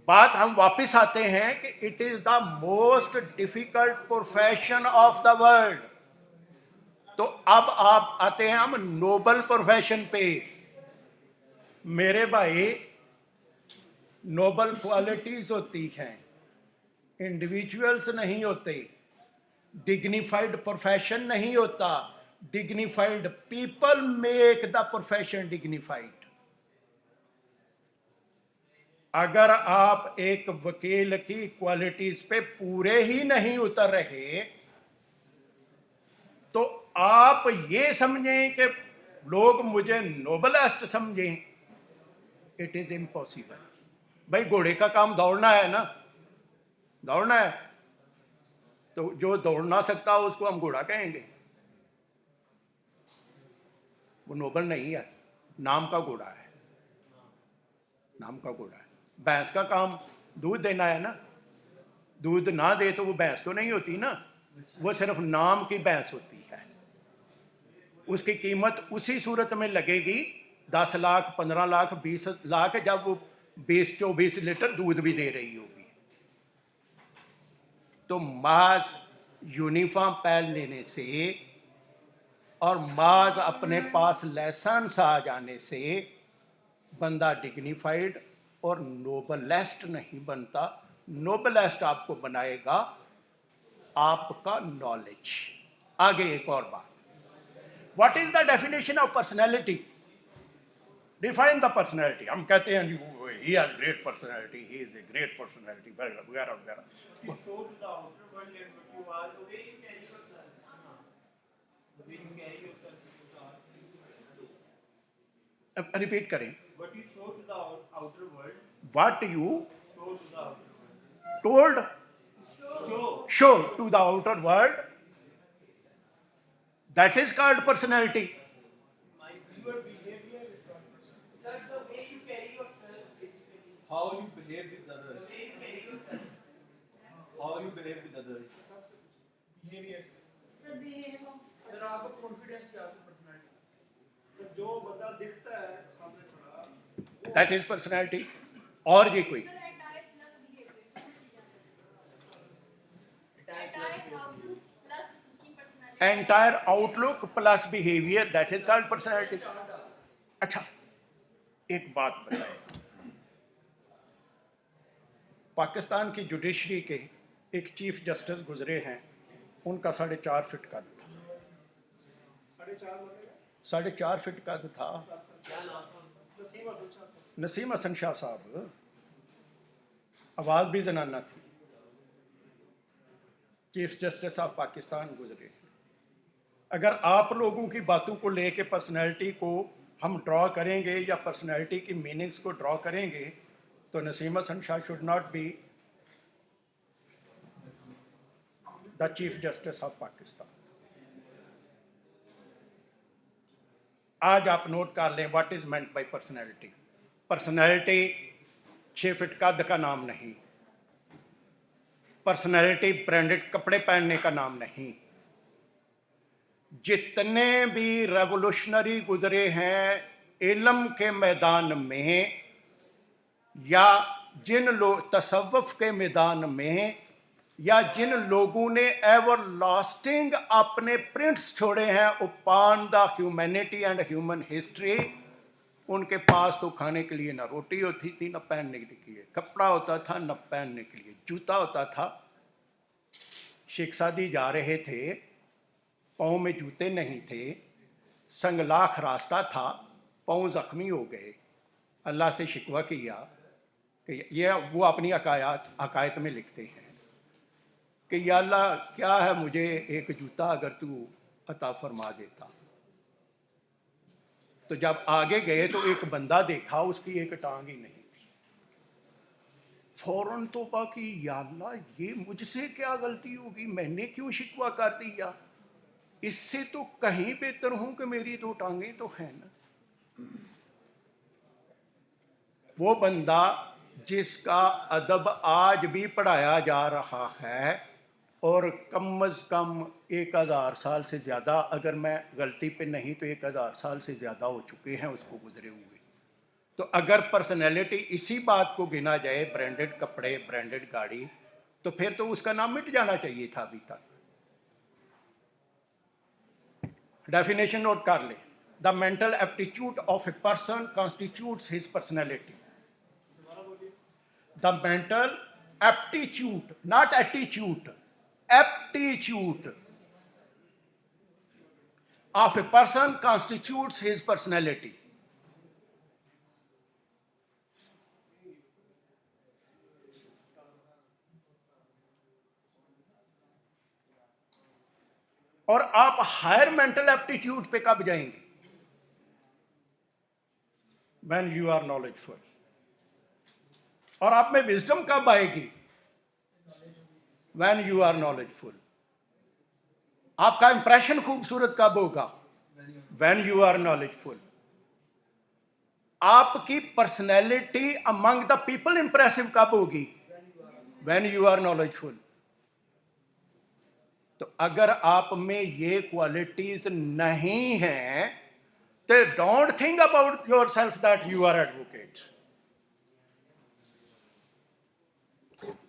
बात हम वापस आते हैं कि it is the most difficult profession of the world. तो अब आप आते हैं हम नोबल प्रोफेशन पे। मेरे भाई, नोबल क्वालिटीज होती हैं, इंडिविजुअल्स नहीं होते। डिग्निफाइड प्रोफेशन नहीं होता, dignified people make the profession dignified. अगर आप एक वकील की क्वालिटीज पे पूरे ही नहीं उतर रहे तो आप ये समझें कि लोग मुझे नोबलेस्ट समझें, इट इज इम्पॉसिबल। भाई घोड़े का काम दौड़ना है ना, दौड़ना है, तो जो दौड़ ना सकता उसको हम घोड़ा कहेंगे? वो नोबल नहीं है, नाम का घोड़ा है, नाम का घोड़ा है। भैंस का काम दूध देना है ना, दूध ना दे तो वो भैंस तो नहीं होती ना, वो सिर्फ नाम की भैंस होती है। उसकी कीमत उसी सूरत में लगेगी 10 लाख 15 लाख 20 लाख, जब वो 20-24 लीटर दूध भी दे रही होगी। तो माज यूनिफॉर्म पहन लेने से और माज अपने पास लाइसेंस आ जाने से बंदा डिग्निफाइड और नोबलेस्ट नहीं बनता। नोबलेस्ट आपको बनाएगा आपका नॉलेज। आगे एक और बात, what is the definition of personality? Define the personality. हम कहते हैं he has great personality, he is a great personality वगैरह वगैरह। You show to the outer world and what you are, the way you carry yourself. The way you carry yourself, you are. Repeat करें। What you show to the outer world, what you show to the outer world. Told Show. show to the outer world, that is called personality. Your behavior is not personal. Sir, the way you carry yourself, basically. How you behave with others. The way you carry yourself. How you behave with others. Behavior. Sir behave अगर आपका confidence पे आपकी personality, तो जो बंदा दिखता है सामने खड़ा, That is personality. और ये कोई sir entire outlook plus behaviour entire outlook plus behavior, that is personality. that is called personality. अच्छा, एक बात बताएं, पाकिस्तान की जुडिशरी के एक चीफ जस्टिस गुजरे हैं, उनका 4.5 फीट कद था, 4.5 फीट कद था। नसीम हसन शाह साहब, आवाज़ भी जनाना थी, चीफ जस्टिस ऑफ पाकिस्तान गुजरे। अगर आप लोगों की बातों को लेके पर्सनैलिटी को हम ड्रॉ करेंगे या पर्सनैलिटी की मीनिंग्स को ड्रॉ करेंगे तो Naseem Hasan Shah should not be the chief justice of Pakistan. आज आप नोट कर लें what is meant by personality. Personality 6 feet कद का नाम नहीं, पर्सनैलिटी ब्रांडेड कपड़े पहनने का नाम नहीं। जितने भी रेवोल्यूशनरी गुजरे हैं इल्म के मैदान में या जिन लोग तसव्वुफ के मैदान में या जिन लोगों ने एवर लास्टिंग अपने प्रिंट्स छोड़े हैं upon the humanity and human history, उनके पास तो खाने के लिए ना रोटी होती थी ना पहनने के लिए कपड़ा होता था, ना पहनने के लिए जूता होता था। शेख सादी जा रहे थे, पाँव में जूते नहीं थे, संगलाख रास्ता था, पाँव जख्मी हो गए, अल्लाह से शिकवा किया कि ये वो अपनी अकायत में लिखते हैं कि या अल्लाह क्या है, मुझे एक जूता अगर तू अता फरमा देता। तो जब आगे गए तो एक बंदा देखा, उसकी एक टांग ही नहीं थी। फौरन तौबा की, या अल्लाह ये मुझसे क्या गलती होगी, मैंने क्यों शिकवा कर दिया, इससे तो कहीं बेहतर हूं कि मेरी 2 टांगें तो हैं ना। वो बंदा जिसका अदब आज भी पढ़ाया जा रहा है और कम अज़ कम 1000 साल से ज़्यादा, अगर मैं गलती पे नहीं तो 1000 साल से ज़्यादा हो चुके हैं उसको गुजरे हुए। तो अगर पर्सनैलिटी इसी बात को गिना जाए, ब्रांडेड कपड़े ब्रांडेड गाड़ी, तो फिर तो उसका नाम मिट जाना चाहिए था अभी तक। डेफिनेशन नोट कर ले, the mental aptitude of a person constitutes his personality. The mental aptitude, not attitude, aptitude of a person constitutes his personality. और आप हायर मेंटल एप्टीट्यूड पे कब जाएंगे? When you are knowledgeful. और आप में विजडम कब आएगी? When you are knowledgeful. आपका इंप्रेशन खूबसूरत कब होगा? When you are knowledgeful. आपकी personality among the people impressive कब होगी? When you are knowledgeful. तो अगर आप में ये क्वालिटीज नहीं हैं तो don't think about yourself that you are advocate.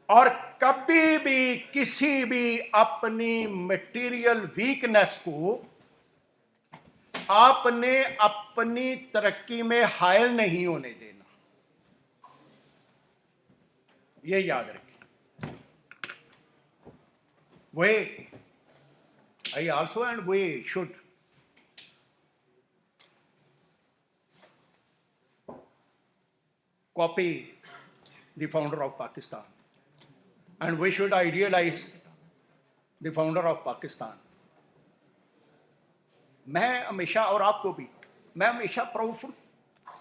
और कभी भी किसी भी अपनी मटेरियल वीकनेस को आपने अपनी तरक्की में हायल नहीं होने देना, ये याद रखिए। वे I also and we should copy the founder of Pakistan and we should idealize the founder of Pakistan. मैं हमेशा, और आपको भी, मैं हमेशा प्राउडफुल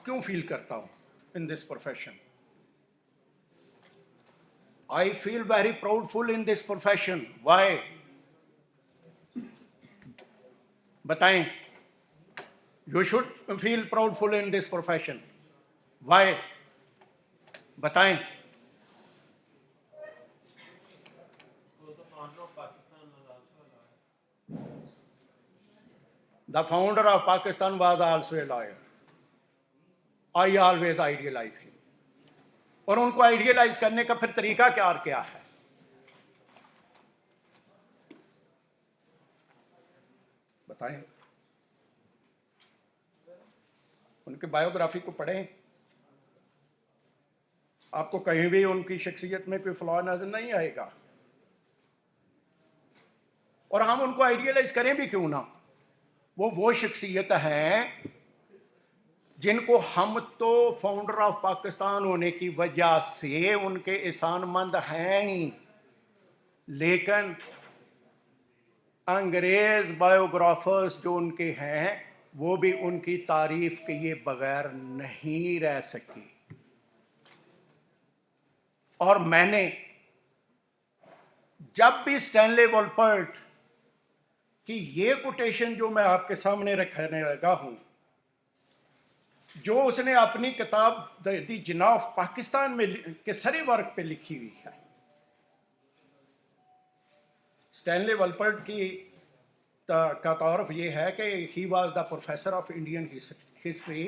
क्यों फील करता हूँ in this profession? I feel very proudful in this profession. Why? बताएं। You should feel proudful in this profession. Why? बताएं। The founder of Pakistan was also a lawyer. I always idealize him. और उनको idealise करने का फिर तरीका क्या है? बताएं। उनके बायोग्राफी को पढ़ें, आपको कहीं भी उनकी शख्सियत में कोई फ्लॉ नजर नहीं आएगा। और हम उनको आइडियलाइज करें भी क्यों ना, वो शख्सियत है जिनको हम तो फाउंडर ऑफ पाकिस्तान होने की वजह से उनके एहसानमंद हैं ही, लेकिन अंग्रेज बायोग्राफर्स जो उनके हैं वो भी उनकी तारीफ किए बगैर नहीं रह सके। और मैंने जब भी स्टैनले वॉलपर्ट की ये कोटेशन जो मैं आपके सामने रखने लगा हूं, जो उसने अपनी किताब द जिना ऑफ पाकिस्तान में के सारे वर्क पे लिखी हुई है, स्टैनले वॉलपर्ट की का तारुफ ये है कि he was the professor of Indian history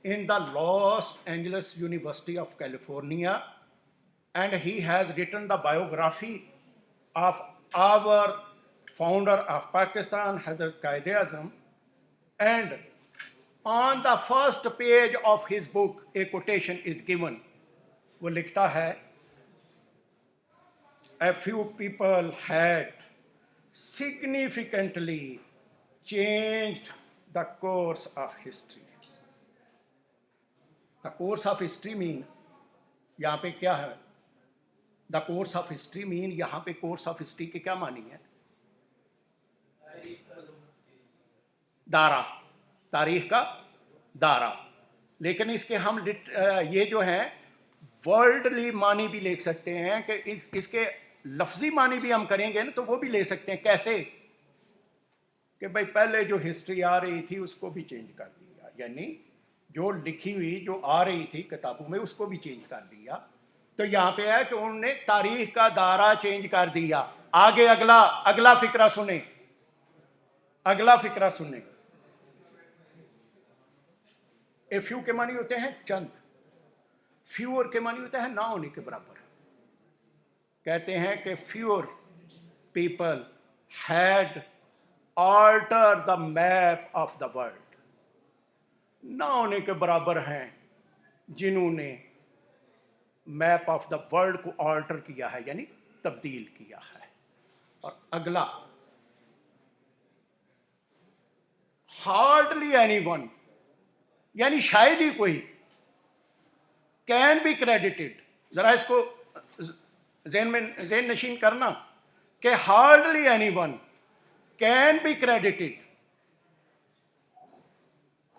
in the Los Angeles university of California and he has written the biography of our founder of Pakistan हजरत Quaid-e Azam, and on the first page of his book a quotation is given. वो लिखता है, a few people had significantly changed the course of history. The course of history mean, यहाँ पे क्या है? The course of history mean, यहाँ पे course of history के क्या मानी है? दारा, तारीख का दारा। लेकिन इसके हम ये जो है वर्ल्डली मानी भी ले सकते हैं कि इसके लफ्जी मानी भी हम करेंगे ना तो वो भी ले सकते हैं। कैसे? कि भाई पहले जो हिस्ट्री आ रही थी उसको भी चेंज कर दिया, यानी जो लिखी हुई जो आ रही थी किताबों में उसको भी चेंज कर दिया। तो यहाँ पे है कि उन्होंने तारीख का दायरा चेंज कर दिया। आगे अगला फिक्रा सुने, अगला फिक्रा सुने। ए फ्यू के मानी होते हैं चंद, फ्यूअर के मानी होता है ना होने के बराबर। कहते हैं कि fewer people had alter the map of the world. ना होने के बराबर हैं जिन्होंने मैप ऑफ द वर्ल्ड को ऑल्टर किया है, यानी तब्दील किया है। और अगला, हार्डली एनीवन, यानी शायद ही कोई, कैन बी क्रेडिटेड। जरा इसको ज़हन नशीन करना कि hardly anyone can be credited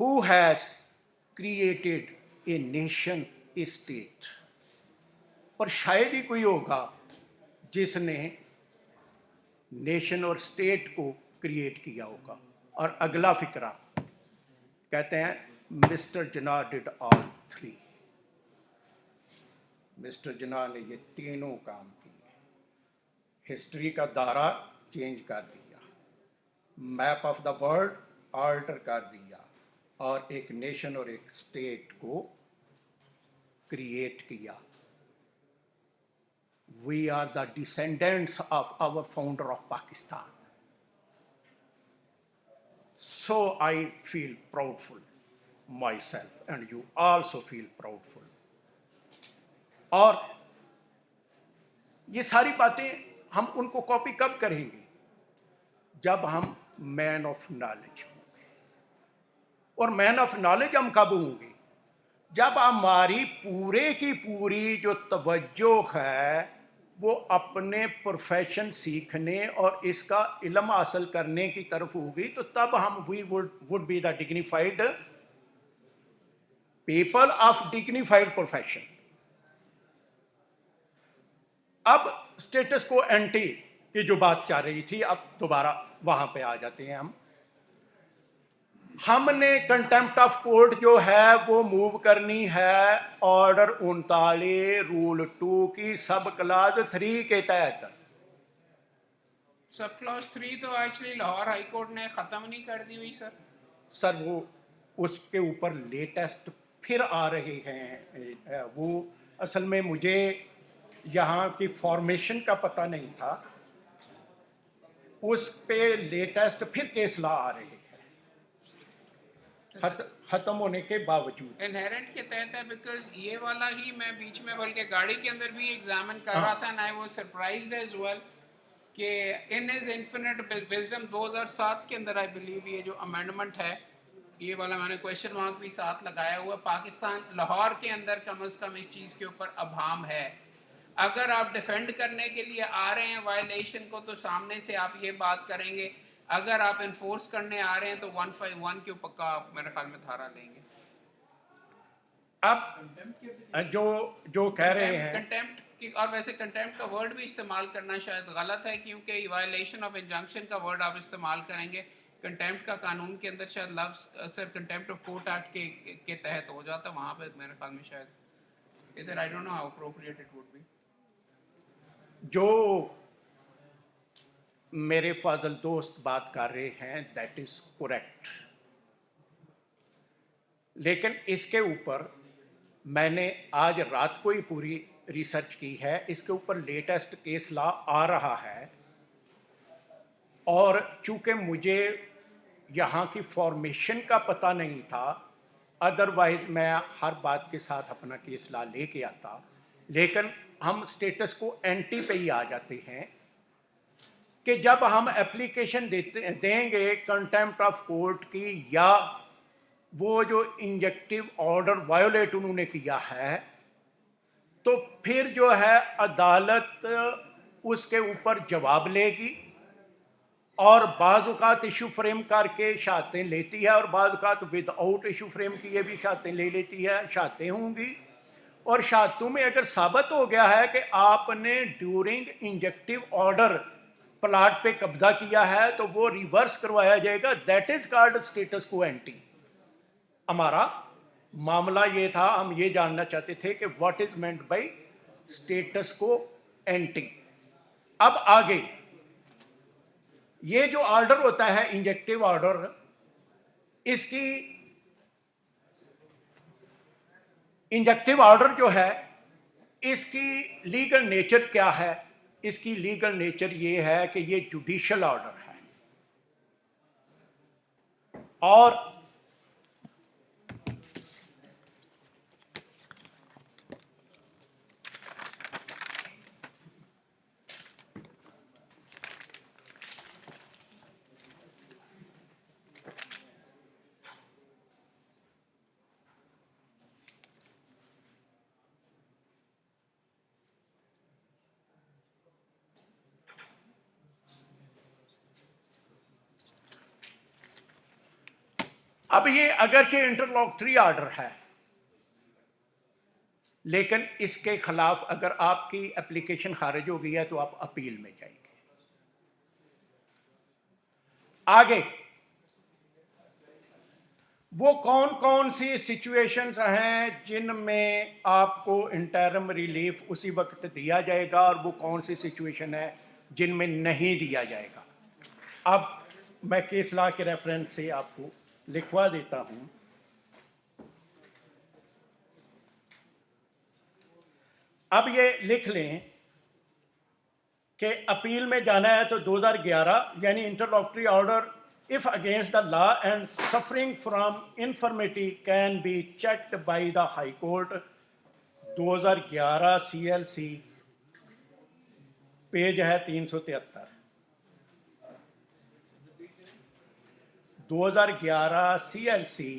who has created a nation state. और शायद ही कोई होगा जिसने नेशन और स्टेट को क्रिएट किया होगा। और अगला फिक्रा कहते हैं mister Jinnah did all three. Mister Jinnah ने ये तीनों काम किए। हिस्ट्री का दायरा चेंज कर दिया, map of the world alter कर दिया, और एक नेशन और एक स्टेट को क्रिएट किया। We are the descendants of our founder of Pakistan. So I feel proudful myself, and you also feel proudful. और ये सारी बातें हम उनको कॉपी कब करेंगे? जब हम मैन ऑफ नॉलेज होंगे। और मैन ऑफ नॉलेज हम कब होंगे? जब हमारी पूरे की पूरी जो तवज्जो है वो अपने प्रोफेशन सीखने और इसका इल्म हासिल करने की तरफ होगी, तो तब हम we would be the dignified people of dignified profession. अब स्टेटस को एंटी की जो बात चल रही थी, अब दोबारा वहां पे आ जाते हैं हम। हमने कंटेम्प्ट ऑफ कोर्ट जो है वो मूव करनी है ऑर्डर 39 रूल 2 की सब क्लास 3 के तहत। सब क्लॉज 3 तो एक्चुअली लाहौर हाई कोर्ट ने ख़त्म नहीं कर दी हुई सर। वो उसके ऊपर लेटेस्ट फिर आ रहे हैं। वो असल में मुझे यहाँ की फॉर्मेशन का पता नहीं था, उस पे लेटेस्ट फिर केस ला आ रहे हैं खत्म होने के बावजूद। इनहेरेंट के तहत है, बिकॉज ये वाला ही मैं बीच में बल्कि गाड़ी के अंदर भी एग्जामिन कर रहा था, and I was surprised as well कि इन हिज इन्फिनिट विजडम 2007 के अंदर आई बिलीव ये जो अमेंडमेंट है, ये वाला मैंने क्वेश्चन मार्क भी साथ लगाया हुआ, पाकिस्तान लाहौर के अंदर कम अज़ कम इस चीज़ के ऊपर अभाम है। अगर आप डिफेंड करने के लिए आ रहे हैं वायलेशन को, तो सामने से आप ये बात करेंगे, अगर आप इन्फोर्स करने आ रहे हैं तो 151 के ऊपर का आप मेरे ख्याल में धारा लेंगे। अब जो कह रहे हैं कंटेम्प्ट की, और वैसे कंटेम्प्ट का वर्ड भी इस्तेमाल करना शायद गलत है, क्योंकि वायलेशन ऑफ इंजंक्शन का वर्ड आप इस्तेमाल करेंगे, कंटेम्प्ट का कानून के अंदर शायद लफ्ज sir contempt of court act के तहत हो जाता, वहाँ पे मेरे ख्याल में शायद इधर I don't know how appropriate it would be. जो मेरे फाजल दोस्त बात कर रहे हैं दैट इज करेक्ट, लेकिन इसके ऊपर मैंने आज रात को ही पूरी रिसर्च की है। इसके ऊपर लेटेस्ट केस लॉ आ रहा है, और चूंकि मुझे यहाँ की फॉर्मेशन का पता नहीं था, अदरवाइज मैं हर बात के साथ अपना केस लॉ लेके आता, लेकिन हम स्टेटस को एंटी पे ही आ जाते हैं कि जब हम एप्लीकेशन देंगे कंटेम्प्ट ऑफ कोर्ट की, या वो जो इंजेक्टिव ऑर्डर वायोलेट उन्होंने किया है, तो फिर जो है अदालत उसके ऊपर जवाब लेगी, और बाज़ इशू फ्रेम करके शहादतें लेती है, और बाज़ विदाउट इशू फ्रेम किए भी शहादतें ले लेती है, शहादतें होंगी। और शहादतों में अगर साबित हो गया है कि आपने ड्यूरिंग इंजेक्टिव ऑर्डर प्लाट पे कब्जा किया है, तो वो रिवर्स करवाया जाएगा। That is called status quo anti. हमारा मामला ये था, हम ये जानना चाहते थे कि what is meant bye status quo anti. अब आगे ये जो ऑर्डर होता है इंजेक्टिव ऑर्डर, इसकी इंजेक्टिव ऑर्डर जो है इसकी लीगल नेचर क्या है? इसकी लीगल नेचर ये है कि ये जुडिशल ऑर्डर है, और अब ये अगरचे इंटरलॉकटरी ऑर्डर है, लेकिन इसके खिलाफ अगर आपकी एप्लीकेशन खारिज हो गई है तो आप अपील में जाएंगे। आगे वो कौन कौन सी सिचुएशंस हैं जिनमें आपको इंटरिम रिलीफ उसी वक्त दिया जाएगा और वो कौन सी सिचुएशन है जिनमें नहीं दिया जाएगा। अब मैं केस लॉ के रेफरेंस से आपको लिखवा देता हूं। अब ये लिख लें कि अपील में जाना है तो 2011 यानी इंटरलॉकटरी order if against the law and suffering from infirmity can be checked by the High Court 2011 CLC page है 373। 2011 CLC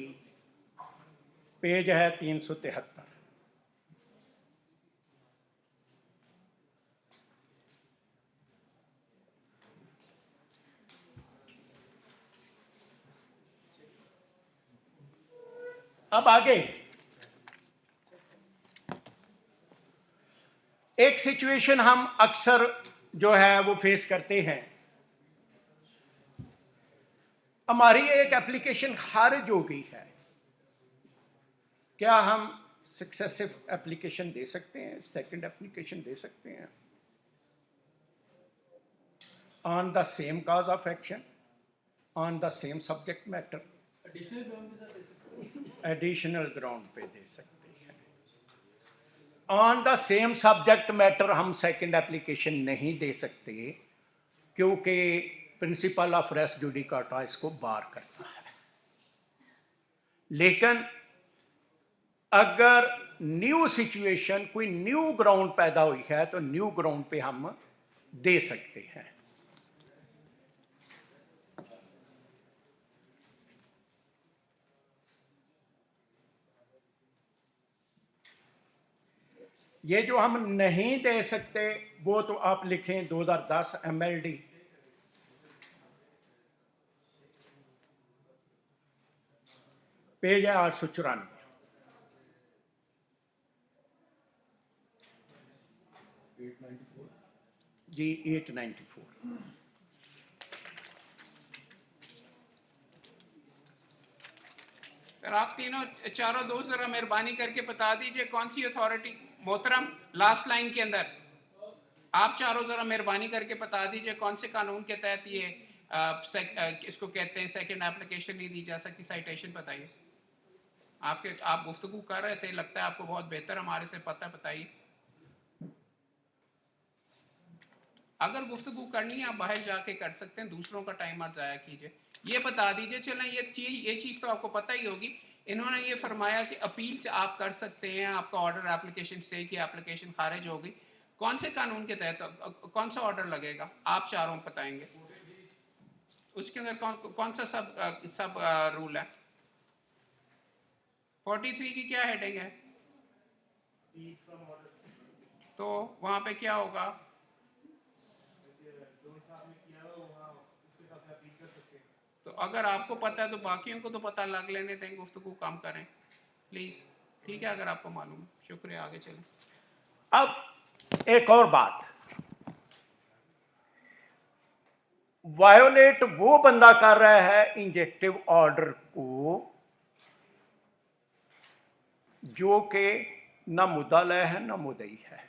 पेज है 373। अब आगे एक सिचुएशन हम अक्सर जो है वो फेस करते हैं। हमारी एक एप्लीकेशन खारिज हो गई है, क्या हम सक्सेसिव एप्लीकेशन दे सकते हैं, सेकंड एप्लीकेशन दे सकते हैं on the same cause of action, on the same subject matter? Additional ground के साथ दे सकते हैं। एडिशनल ग्राउंड पे दे सकते हैं। On the same subject matter हम सेकंड एप्लीकेशन नहीं दे सकते क्योंकि प्रिंसिपल ऑफ रेस जुडिकाटा इसको बार करता है। लेकिन अगर न्यू सिचुएशन कोई न्यू ग्राउंड पैदा हुई है तो न्यू ग्राउंड पे हम दे सकते हैं। ये जो हम नहीं दे सकते वो तो आप लिखें 2010 MLD पेज है 894 जी 894। सर आप तीनों चारों दोस्त जरा मेहरबानी करके बता दीजिए कौन सी अथॉरिटी। मोहतरम लास्ट लाइन के अंदर आप चारों जरा मेहरबानी करके बता दीजिए कौन से कानून के तहत ये इसको कहते हैं सेकंड एप्लीकेशन नहीं दी जा सकती। साइटेशन बताइए। आप गुफ्तगू कर रहे थे, लगता है आपको बहुत बेहतर हमारे से पता, बताइए। अगर गुफ्तगू करनी है आप बाहर जाके कर सकते हैं, दूसरों का टाइम मत ज़ाया कीजिए। ये बता दीजिए, चलें ये चीज़ तो आपको पता ही होगी। इन्होंने ये फरमाया कि अपील आप कर सकते हैं, आपका ऑर्डर एप्लीकेशन स्टे की एप्लीकेशन खारिज होगी। कौन से कानून के तहत कौन सा ऑर्डर लगेगा आप चारों बताएंगे। उसके अंदर कौन सा सब रूल है। 43 की क्या हेडिंग है, तो वहाँ पे क्या होगा। तो अगर आपको पता है तो बाकियों को तो पता लग लेने दें, गुफ्तगू कम करें प्लीज़। ठीक है, अगर आपको मालूम है। शुक्रिया, आगे चलें। अब एक और बात, वायोलेट वो बंदा कर रहा है इंजेक्टिव ऑर्डर को जो कि ना मुद्दालय है ना मुद्दई है।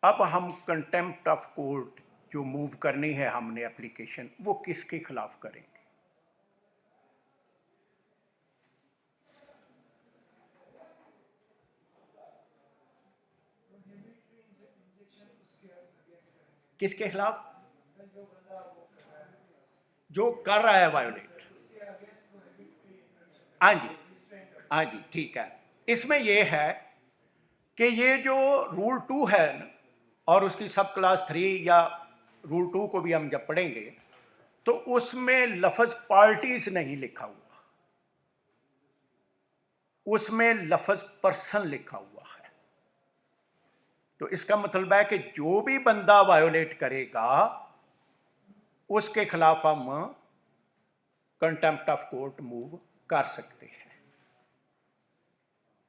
अब हम कंटेम्प्ट ऑफ कोर्ट जो मूव करनी है हमने एप्लीकेशन, वो किसके खिलाफ करेंगे। किसके खिलाफ, जो कर रहा है वायोलेट। हाँ जी, हाँ जी, ठीक है। इसमें ये है कि ये जो रूल 2 है न, और उसकी सब क्लास 3 या रूल 2 को भी हम जब पढ़ेंगे तो उसमें लफ्ज पार्टीज नहीं लिखा हुआ, उसमें लफ्ज पर्सन लिखा हुआ है। तो इसका मतलब है कि जो भी बंदा वायोलेट करेगा उसके खिलाफ हम कंटेम्प्ट ऑफ कोर्ट मूव कर सकते हैं।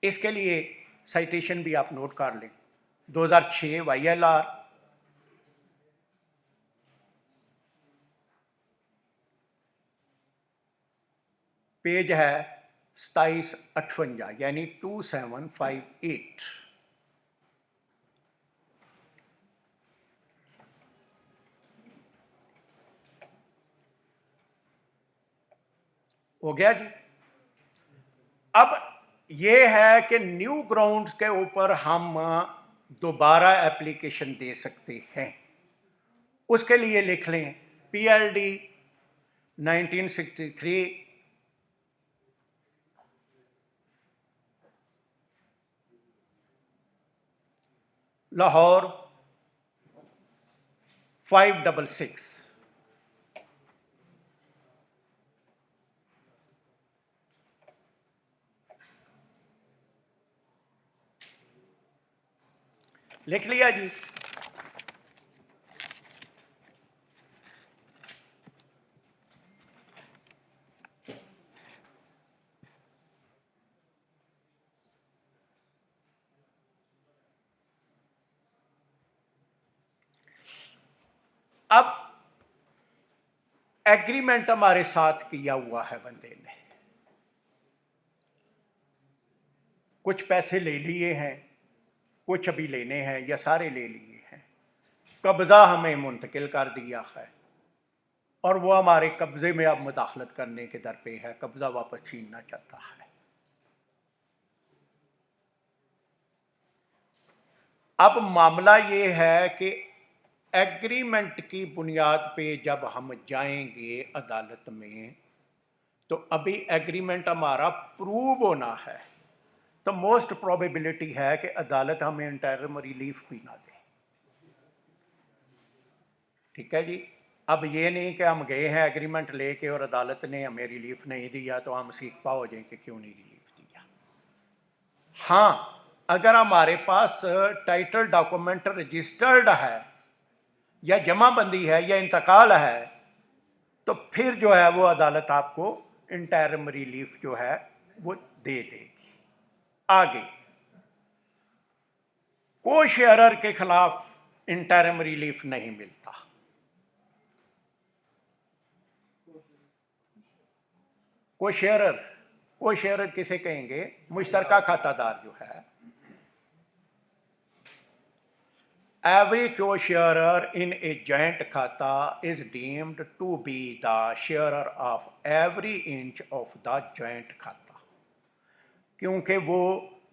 इसके लिए साइटेशन भी आप नोट कर लें, 2006 YLR, पेज है 2758 यानी 2758। हो गया जी। अब यह है कि न्यू ग्राउंड्स के ऊपर हम दोबारा एप्लीकेशन दे सकते हैं। उसके लिए लिख लें PLD 1963 लाहौर 566। लिख लिया जी। अब एग्रीमेंट हमारे साथ किया हुआ है बंदे ने, कुछ पैसे ले लिए हैं, कुछ अभी लेने हैं या सारे ले लिए हैं, कब्जा हमें मुंतकिल कर दिया है और वो हमारे कब्जे में अब मुदाखलत करने के दर पे है, कब्जा वापस छीनना चाहता है। अब मामला ये है कि एग्रीमेंट की बुनियाद पे जब हम जाएंगे अदालत में तो अभी एग्रीमेंट हमारा प्रूव होना है, तो मोस्ट प्रोबेबिलिटी है कि अदालत हमें इंटरिम रिलीफ भी ना दे। ठीक है जी। अब ये नहीं कि हम गए हैं एग्रीमेंट लेके और अदालत ने हमें रिलीफ नहीं दिया तो हम सीखपा हो जाए कि क्यों नहीं रिलीफ दिया। हाँ, अगर हमारे पास टाइटल डॉक्यूमेंट रजिस्टर्ड है या जमाबंदी है या इंतकाल है तो फिर जो है वो अदालत आपको इंटरिम रिलीफ जो है वो दे देगी। आगे को-शेयरर के खिलाफ इंटरिम रिलीफ नहीं मिलता। को-शेयरर किसे कहेंगे? मुश्तरका खातादार जो है। Every co-sharer in a joint khata is deemed to be the sharer of every inch of the joint खाता, क्योंकि वो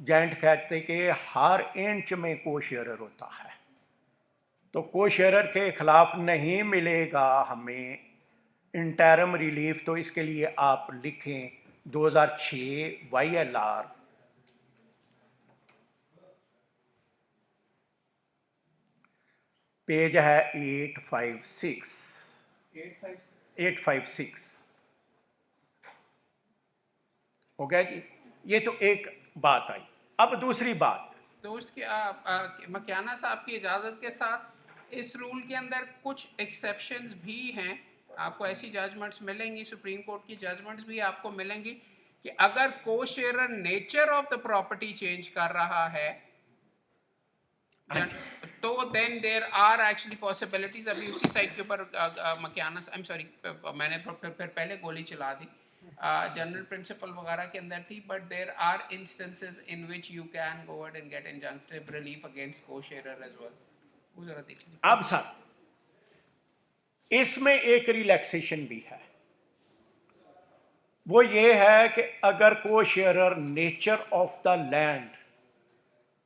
जॉइंट खाते के हर इंच में को-शेयरर होता है। तो को-शेयरर के खिलाफ नहीं मिलेगा हमें इंटरिम रिलीफ। तो इसके लिए आप लिखें 2006 YLR पेज है 856। हो गया जी। ये तो एक बात आई। अब दूसरी बात, दोस्त मकियाना साहब की इजाज़त के साथ इस रूल के अंदर कुछ एक्सेप्शंस भी हैं। आपको ऐसी जजमेंट्स मिलेंगी, सुप्रीम कोर्ट की जजमेंट्स भी आपको मिलेंगी कि अगर co-sharer nature of the property change कर रहा है तो then there are actually possibilities. अभी उसी साइड के ऊपर मकियाना, आई एम सॉरी मैंने फिर पहले गोली चला दी, जनरल प्रिंसिपल वगैरह के अंदर थी, but there are instances in which you can go ahead and get injunctive relief against co-sharer as well. वो जरा देख लीजिए। अब सर इसमें एक रिलैक्सेशन भी है। वो ये है कि अगर co-sharer nature of the land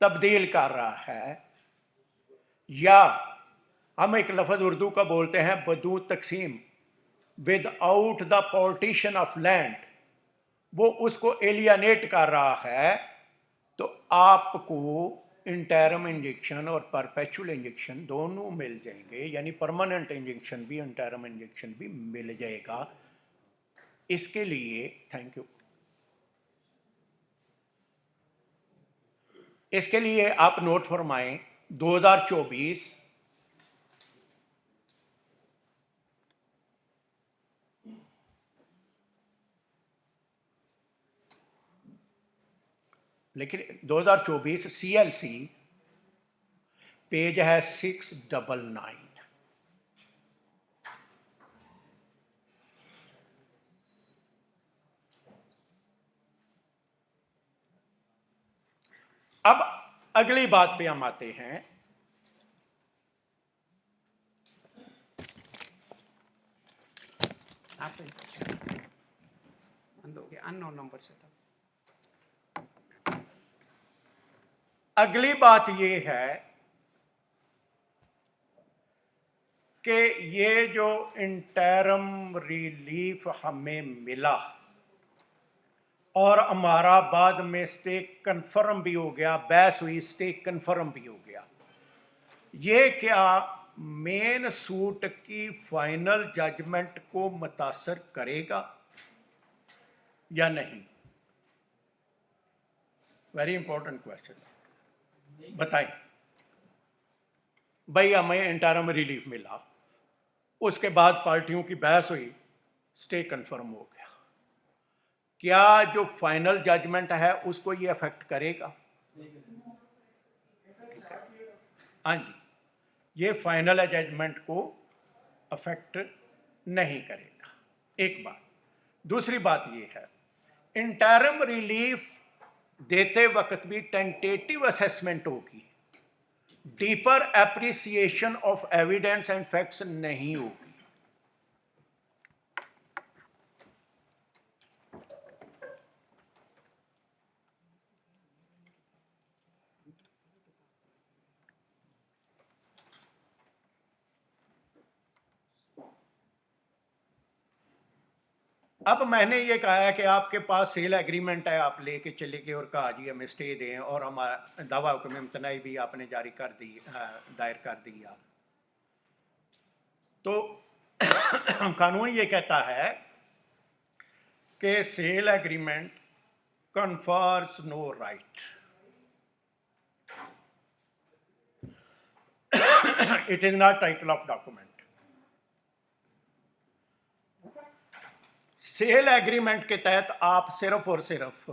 तब्दील कर रहा है या हम एक लफ्ज़ उर्दू का बोलते हैं बदू तकसीम, without the partition of land, वो उसको एलियनेट कर रहा है, तो आपको इंटरम इंजेक्शन और परपेचुअल इंजेक्शन दोनों मिल जाएंगे, यानी परमानेंट इंजेक्शन भी, इंटरम इंजेक्शन भी मिल जाएगा। इसके लिए थैंक यू। इसके लिए आप नोट फरमाएं 2024 लेकिन 2024 CLC पेज है 699। अब अगली बात पे हम आते हैं। आप बंद हो गया, अननोन नंबर से था। अगली बात ये है कि ये जो इंटरम रिलीफ हमें मिला और हमारा बाद में स्टे कंफर्म भी हो गया, बहस हुई, स्टे कंफर्म भी हो गया, ये क्या मेन सूट की फाइनल जजमेंट को मुतासर करेगा या नहीं? Very important question. बताएं भाई, हमें इंटरम रिलीफ मिला, उसके बाद पार्टियों की बहस हुई, स्टे कंफर्म हो गया, क्या जो फाइनल जजमेंट है उसको ये अफेक्ट करेगा? हाँ जी, ये फाइनल जजमेंट को अफेक्ट नहीं करेगा, एक बात। दूसरी बात ये है, इंटरम रिलीफ देते वक्त भी टेंटेटिव असेसमेंट होगी, deeper appreciation of evidence and facts नहीं होगी। अब मैंने ये कहा है कि आपके पास सेल एग्रीमेंट है, आप लेके चले गए और कहा जी हमें स्टे दें, और हमारा दावा हुक्म इम्तनाई भी आपने जारी कर दी, दायर कर दिया। तो कानून ये कहता है कि sale agreement confers no right, it is not title of document. Sale agreement के तहत आप सिर्फ और सिर्फ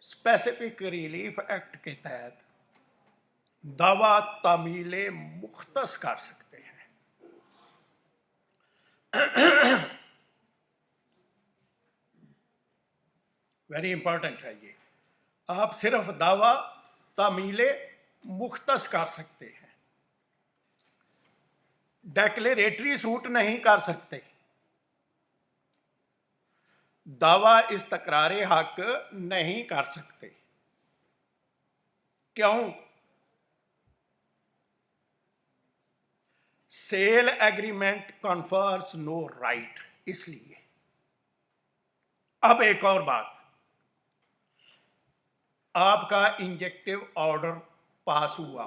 स्पेसिफिक रिलीफ एक्ट के तहत दावा तामीले मुख्तस कर सकते हैं। वेरी इंपॉर्टेंट है ये, आप सिर्फ दावा तामीले मुख्तस कर सकते हैं, डेक्लेरेटरी सूट नहीं कर सकते, दावा इस्तकरारे हक नहीं कर सकते। क्यों? Sale agreement confers no right, इसलिए। अब एक और बात, आपका इंजेक्टिव ऑर्डर पास हुआ,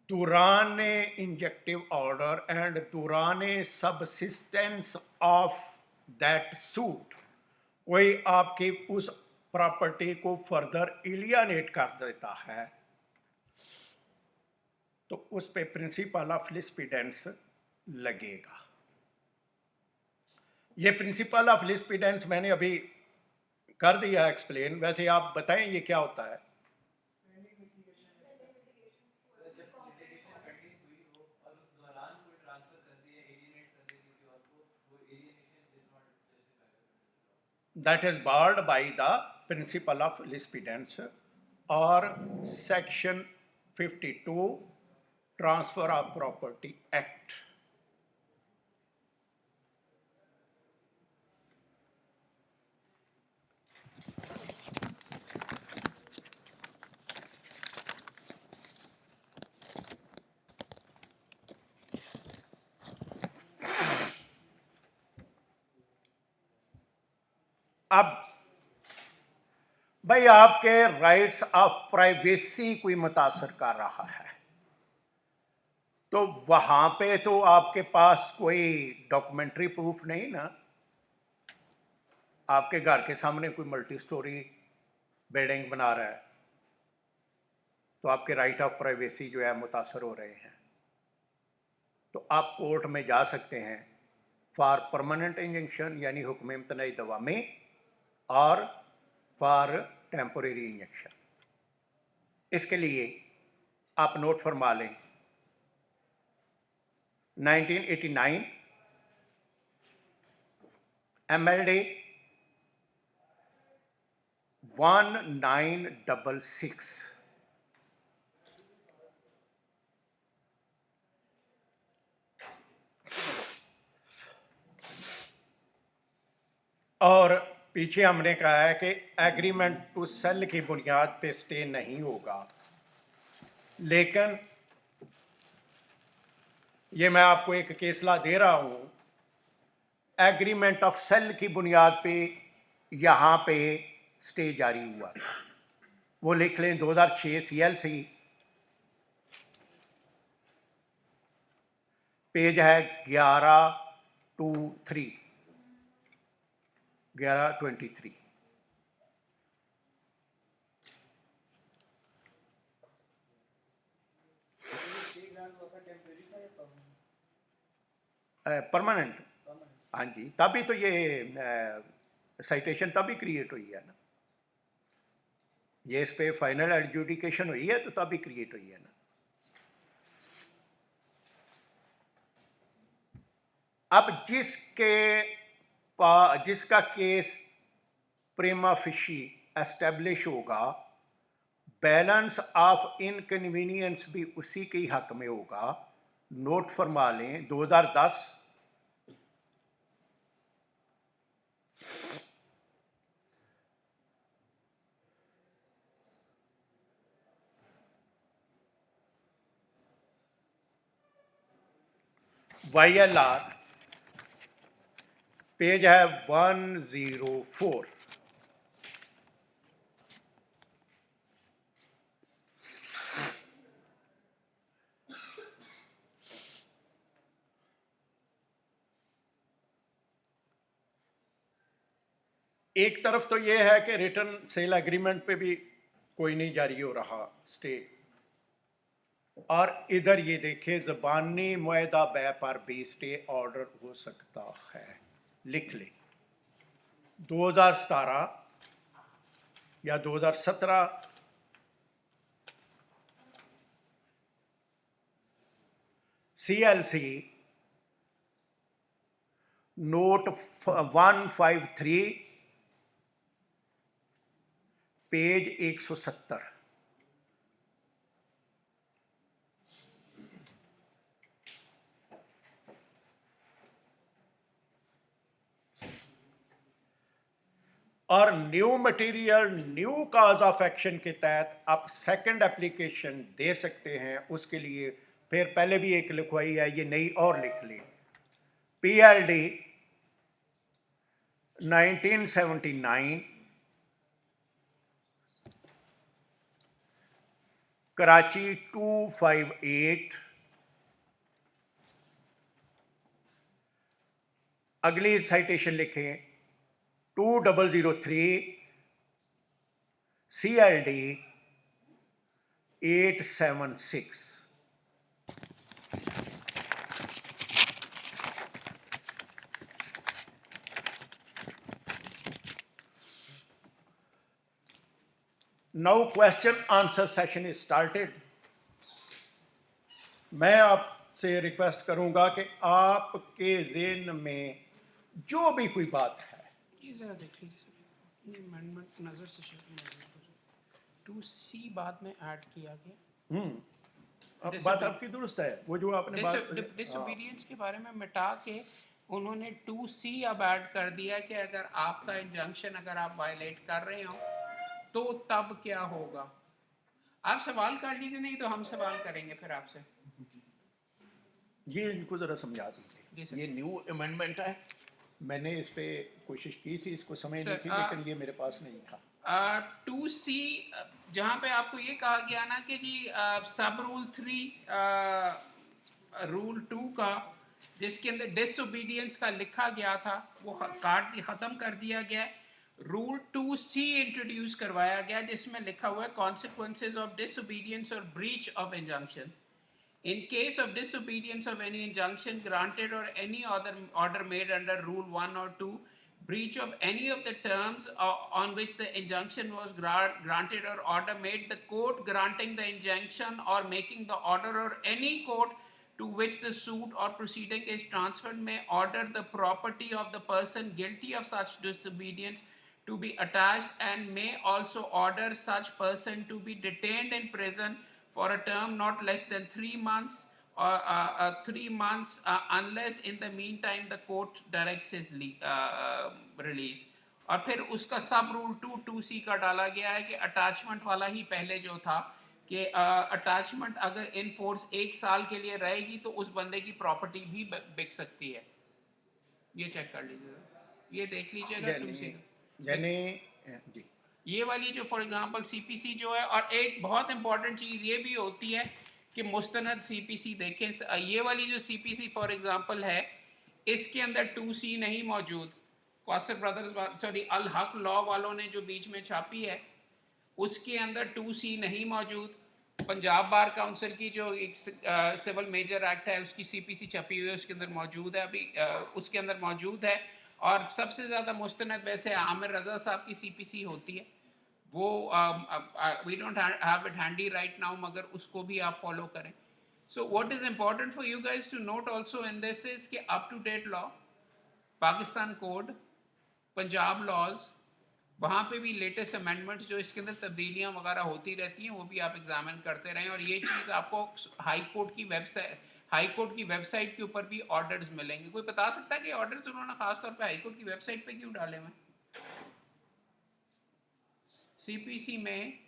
दौरान इंजेक्टिव ऑर्डर एंड दौरान सबसिस्टेंस ऑफ दैट सूट कोई आपकी उस प्रॉपर्टी को फर्दर एलियनेट कर देता है, तो उस पे प्रिंसिपल ऑफ लिस्पिडेंस लगेगा। ये प्रिंसिपल ऑफ लिस्पिडेंस मैंने अभी कर दिया एक्सप्लेन, वैसे आप बताएं ये क्या होता है? That is barred by the principle of lispidance or section 52 Transfer of Property Act. अब भाई आपके राइट्स ऑफ प्राइवेसी कोई मुतासर कर रहा है, तो वहां पे तो आपके पास कोई डॉक्यूमेंट्री प्रूफ नहीं ना। आपके घर के सामने कोई मल्टी स्टोरी बिल्डिंग बना रहा है, तो आपके राइट ऑफ प्राइवेसी जो है मुतासर हो रहे हैं। तो आप कोर्ट में जा सकते हैं फॉर परमानेंट इंजंक्शन यानी हुक्म इम्तनाई दवा में, और फॉर टेम्पोरेरी इंजेक्शन। इसके लिए आप नोट फरमा लें 1989 MLD 1966। और पीछे हमने कहा है कि एग्रीमेंट टू सेल की बुनियाद पे स्टे नहीं होगा, लेकिन ये मैं आपको एक केसला दे रहा हूं, एग्रीमेंट ऑफ सेल की बुनियाद पे यहां पे स्टे जारी हुआ था। वो लिख लें 2006 CLC, पेज है 1123। परमानेंट, हाँ जी, तभी तो ये साइटेशन तभी क्रिएट हुई है ना, ये इस पे फाइनल एडजुडिकेशन हुई है तो तभी क्रिएट हुई है ना। अब जिसका केस प्रीमा फेशी एस्टेब्लिश होगा, बैलेंस ऑफ इनकन्वीनियंस भी उसी के ही हक में होगा। नोट फरमा लें 2010 YLR, पेज है 104। एक तरफ तो ये है कि रिटर्न सेल एग्रीमेंट पे भी कोई नहीं जारी हो रहा स्टे, और इधर ये देखें ज़बानी मुआहदा बै पर भी स्टे ऑर्डर हो सकता है। लिख ले 2017 या 2017 CLC नोट 153 पेज 170। और new material new cause of action के तहत आप सेकंड एप्लीकेशन दे सकते हैं। उसके लिए फिर पहले भी एक लिखवाई है, ये नई और लिख ली, PLD 1979 कराची 258। अगली साइटेशन लिखें 2003 CLD 876। Now question answer session is started. मैं आपसे रिक्वेस्ट करूंगा कि आपके ज़हन में जो भी कोई बात है, ये ज़रा देख लीजिए सर, ये अमेंडमेंट नज़र से शेयर 2C बाद में ऐड किया गया। अब बात आपकी दुरुस्त है, वो जो आपने बात डिसोबीडियंस के बारे में मिटा के उन्होंने 2C अब ऐड कर दिया कि अगर आपका इंजंक्शन अगर आप वायलेट कर रहे हो तो तब क्या होगा। आप सवाल कर लीजिए, नहीं तो हम सवाल करेंगे फिर आपसे। ये इनको जरा समझा जी सर। दीजिए। ये न्यू अमेंडमेंट है, मैंने इस पे कोशिश की थी, इसको समझने सर, की, लेकिन ये मेरे पास नहीं था। 2C जहाँ पे आपको ये कहा गया ना कि जी सब रूल 3 रूल 2 का जिसके अंदर डिसओबीडियंस का लिखा गया था वो ख़त्म कर दिया गया। रूल 2C इंट्रोड्यूस करवाया गया जिसमें लिखा हुआ है कॉन्सिक्वेंसेज ऑफ डिसओबीडियंस और breach of injunction. In case of disobedience of any injunction granted or any other order made under Rule 1 or 2, breach of any of the terms on which the injunction was granted or order made, the court granting the injunction or making the order or any court to which the suit or proceeding is transferred may order the property of the person guilty of such disobedience to be attached and may also order such person to be detained in prison for a term not less than 3 months or 3 months unless in the meantime the court directs his release। और फिर उसका सब rule 2C का डाला गया है कि attachment वाला ही पहले जो था कि अटैचमेंट अगर इन फोर्स 1 साल के लिए रहेगी तो उस बंदे की प्रॉपर्टी भी बिक सकती है। ये चेक कर लीजिएगा, ये देख लीजिएगा 2C यानी जी ये वाली जो फॉर एग्जांपल सीपीसी जो है। और एक बहुत इंपॉर्टेंट चीज़ ये भी होती है कि मुस्तनद सीपीसी देखें, ये वाली जो सीपीसी फॉर एग्जांपल है इसके अंदर 2C नहीं मौजूद। कौसर ब्रदर्स सॉरी अल हक लॉ वालों ने जो बीच में छापी है उसके अंदर 2C नहीं मौजूद। पंजाब बार काउंसिल की जो एक सिविल मेजर एक्ट है उसकी सीपीसी छपी हुई है उसके अंदर मौजूद है, अभी उसके अंदर मौजूद है। और सबसे ज़्यादा मुस्तनद वैसे आमिर रज़ा साहब की सीपीसी होती है, वो we don't have it handy right now, मगर उसको भी आप फॉलो करें। So what is important for you guys to note also in this is कि up to date law, Pakistan code, Punjab laws, वहाँ पे भी लेटेस्ट अमेंडमेंट्स जो इसके अंदर तब्दीलियाँ वगैरह होती रहती हैं वो भी आप एग्जामिन करते रहें। और ये चीज़ आपको हाई कोर्ट की वेबसाइट के ऊपर भी ऑर्डर्स मिलेंगे। कोई बता सकता है कि ऑर्डर्स उन्होंने खास तौर पे हाई कोर्ट की वेबसाइट पे क्यों डाले हुए? सीपीसी में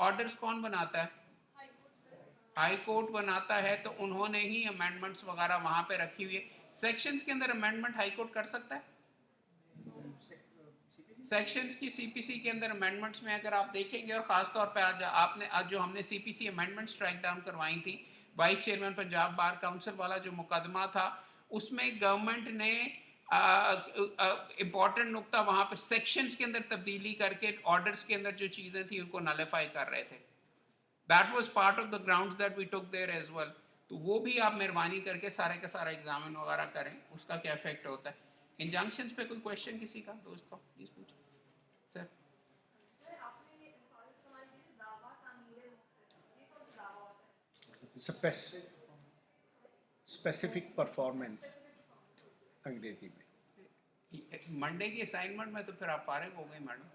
ऑर्डर्स कौन बनाता है? हाई कोर्ट बनाता है, तो उन्होंने ही अमेंडमेंट्स वगैरह वहाँ पे रखी हुई है। सेक्शंस के अंदर अमेंडमेंट हाई कोर्ट कर सकता है? सेक्शंस की सीपीसी के अंदर अमेंडमेंट्स में अगर आप देखेंगे, और ख़ास तौर पे आज जो हमने सीपीसी अमेंडमेंट्स स्ट्राइक डाउन करवाई थी, vice chairman Punjab bar council वाला जो मुकदमा था उसमें गवर्नमेंट ने इम्पॉर्टेंट नुक्ता वहाँ पे सेक्शंस के अंदर तब्दीली करके ऑर्डर्स के अंदर जो चीज़ें थी उनको नलिफाई कर रहे थे। That was part of the grounds that we took there as well. तो वो भी आप मेहरबानी करके सारे का सारा एग्जामिन वगैरह करें, उसका क्या इफेक्ट होता है। इंजंक्शंस पे कोई क्वेश्चन किसी का दोस्त का प्लीज पूछो सर। स्पेसिफिक परफॉर्मेंस अंग्रेजी में। मंडे की असाइनमेंट में तो फिर आप फारिग हो गए मैडम।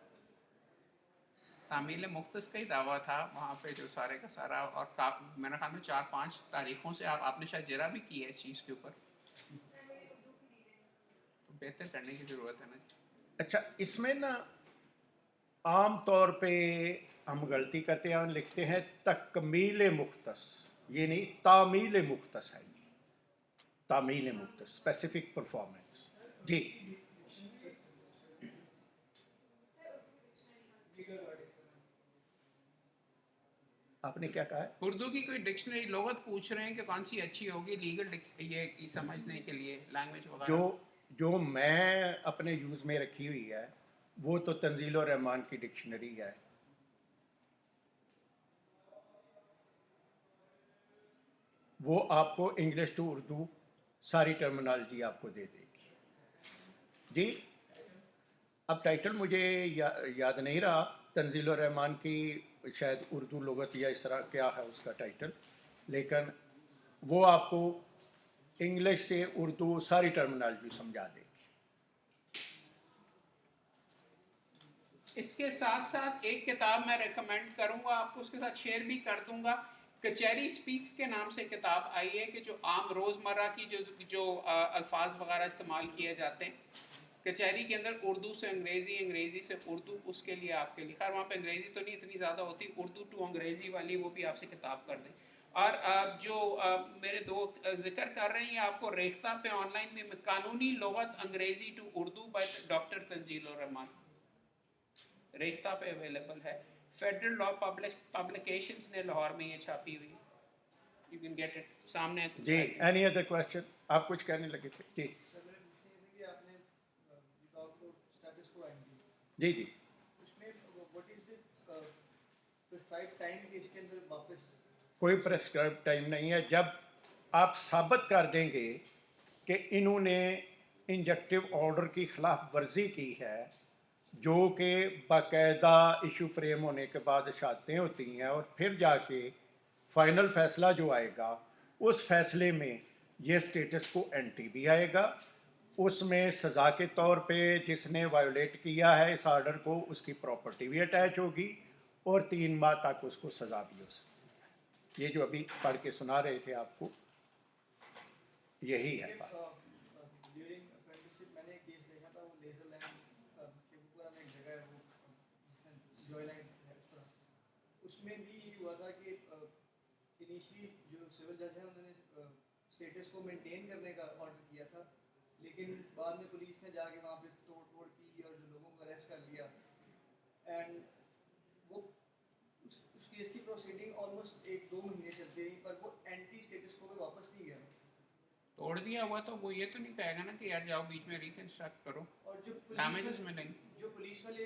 तामील मुख्तस का ही दावा था वहाँ पे जो सारे का सारा, और मेरे ख्याल में 4-5 तारीखों से आपने शायद जरा भी की है इस चीज़ के ऊपर, तो बेहतर करने की ज़रूरत है ना। अच्छा, इसमें ना आम तौर पे हम गलती करते हैं, लिखते हैं तकमील मुख्तस, ये नहीं तामील मुख्तस है, ये तामील मुख्तस स्पेसिफिक परफॉर्मेंस। जी आपने क्या कहा है? उर्दू की कोई डिक्शनरी लोगत पूछ रहे हैं कि कौन सी अच्छी होगी लीगल ये समझने के लिए लैंग्वेज वगैरह। जो मैं अपने यूज़ में रखी हुई है वो तो तंजील और रहमान की डिक्शनरी है। वो आपको इंग्लिश टू उर्दू सारी टर्मिनोलॉजी आपको दे देगी। जी अब टाइटल मुझे याद नहीं रहा, तंजील और रहमान की शायद उर्दू लुगत या इस तरह क्या है उसका टाइटल, लेकिन वो आपको इंग्लिश से उर्दू सारी टर्मिनोलॉजी समझा देगी। इसके साथ साथ एक किताब मैं रेकमेंड करूंगा आपको, उसके साथ शेयर भी कर दूंगा। कचहरी स्पीक के नाम से किताब आई है कि जो आम रोज़मर्रा की जो अल्फाज वगैरह इस्तेमाल किए जाते हैं कचहरी के अंदर, उर्दू से अंग्रेज़ी, अंग्रेज़ी से उर्दू, उसके लिए आपके लिए खैर वहाँ पे अंग्रेज़ी तो नहीं इतनी ज़्यादा होती, उर्दू टू अंग्रेज़ी वाली वो भी आपसे किताब कर दें। और जो मेरे दो जिक्र कर रहे हैं आपको रेख्ता पे ऑनलाइन में कानूनी लुगत अंग्रेजी to Urdu by doctor Tanzeel Rahman Rekhta पे अवेलेबल है। फेडरल लॉ पब्लिकेशंस ने लाहौर में ये छापी हुई, यू कैन गेट इट सामने। जी, एनी अदर क्वेश्चन? आप कुछ कहने लगे थे जी? सर मेरे पूछने ये था कि आपने विदाउट को स्टेटस को आएंगे जी जी। उसमें what is the prescribe time कि इसके अंदर वापस कोई प्रेस्क्राइब टाइम नहीं है। जब आप साबित कर देंगे कि इन्होंने इंजेक्टिव ऑर्डर की खिलाफ वर्जी की है, जो कि बाकायदा इशू फ्रेम होने के बाद शहादतें होती हैं, और फिर जाके फाइनल फैसला जो आएगा उस फैसले में ये स्टेटस को एंटी भी आएगा, उसमें सज़ा के तौर पे जिसने वायोलेट किया है इस आर्डर को उसकी प्रॉपर्टी भी अटैच होगी और 3 माह तक उसको सज़ा भी हो सकती है। ये जो अभी पढ़ के सुना रहे थे आपको, यही है बात। ड्यूरिंग अप्रेंटिसशिप मैंने एक केस देखा था, वो लेजर लैंड शेखुपुरा में एक जगह है वो जिसमें जॉय लाइन है उस तरह, उसमें भी हुआ था कि इनिशियली जो सिविल जज है उन्होंने स्टेटस को मेंटेन करने का ऑर्डर किया था, लेकिन बाद में पुलिस ने जाके वहाँ पे तोड़ फोड़ की और जो लोगों को अरेस्ट कर लिया, एंड वो उस केस की प्रोसीडिंग ऑलमोस्ट 1-2 महीने चलती रही, पर वो एंटी स्टेटस को में वापस नहीं गया। तोड़ दिया हुआ तो वो ये तो नहीं कहेगा ना कि यार जाओ बीच में रिकंस्ट्रक्ट करो, और जो डैमेजेस मिलेंगे। जो पुलिस वाले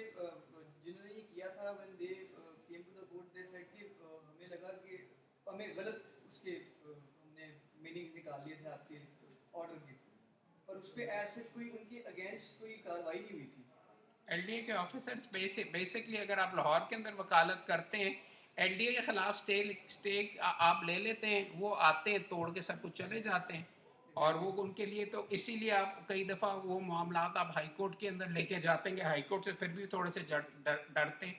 जिन्होंने ये किया था, when they came to the court they said कि हमें लगा कि हमें गलत उसके हमने मीनिंग निकाल लिए थे आपके ऑर्डर के, पर उस पे एज सच कोई उनके अगेंस्ट कोई कार्रवाई नहीं हुई थी। एलडीए के ऑफिसर्स बेसिकली अगर आप लाहौर के अंदर वकालत करते हैं, एलडीए के खिलाफ स्टे आप ले लेते हैं, वो आते हैं तोड़ के सब कुछ चले जाते हैं, और वो उनके लिए तो इसीलिए आप कई दफ़ा वो मामला आप हाई कोर्ट के अंदर लेके जाते हैं, हाई कोर्ट से फिर भी थोड़े से डरते हैं।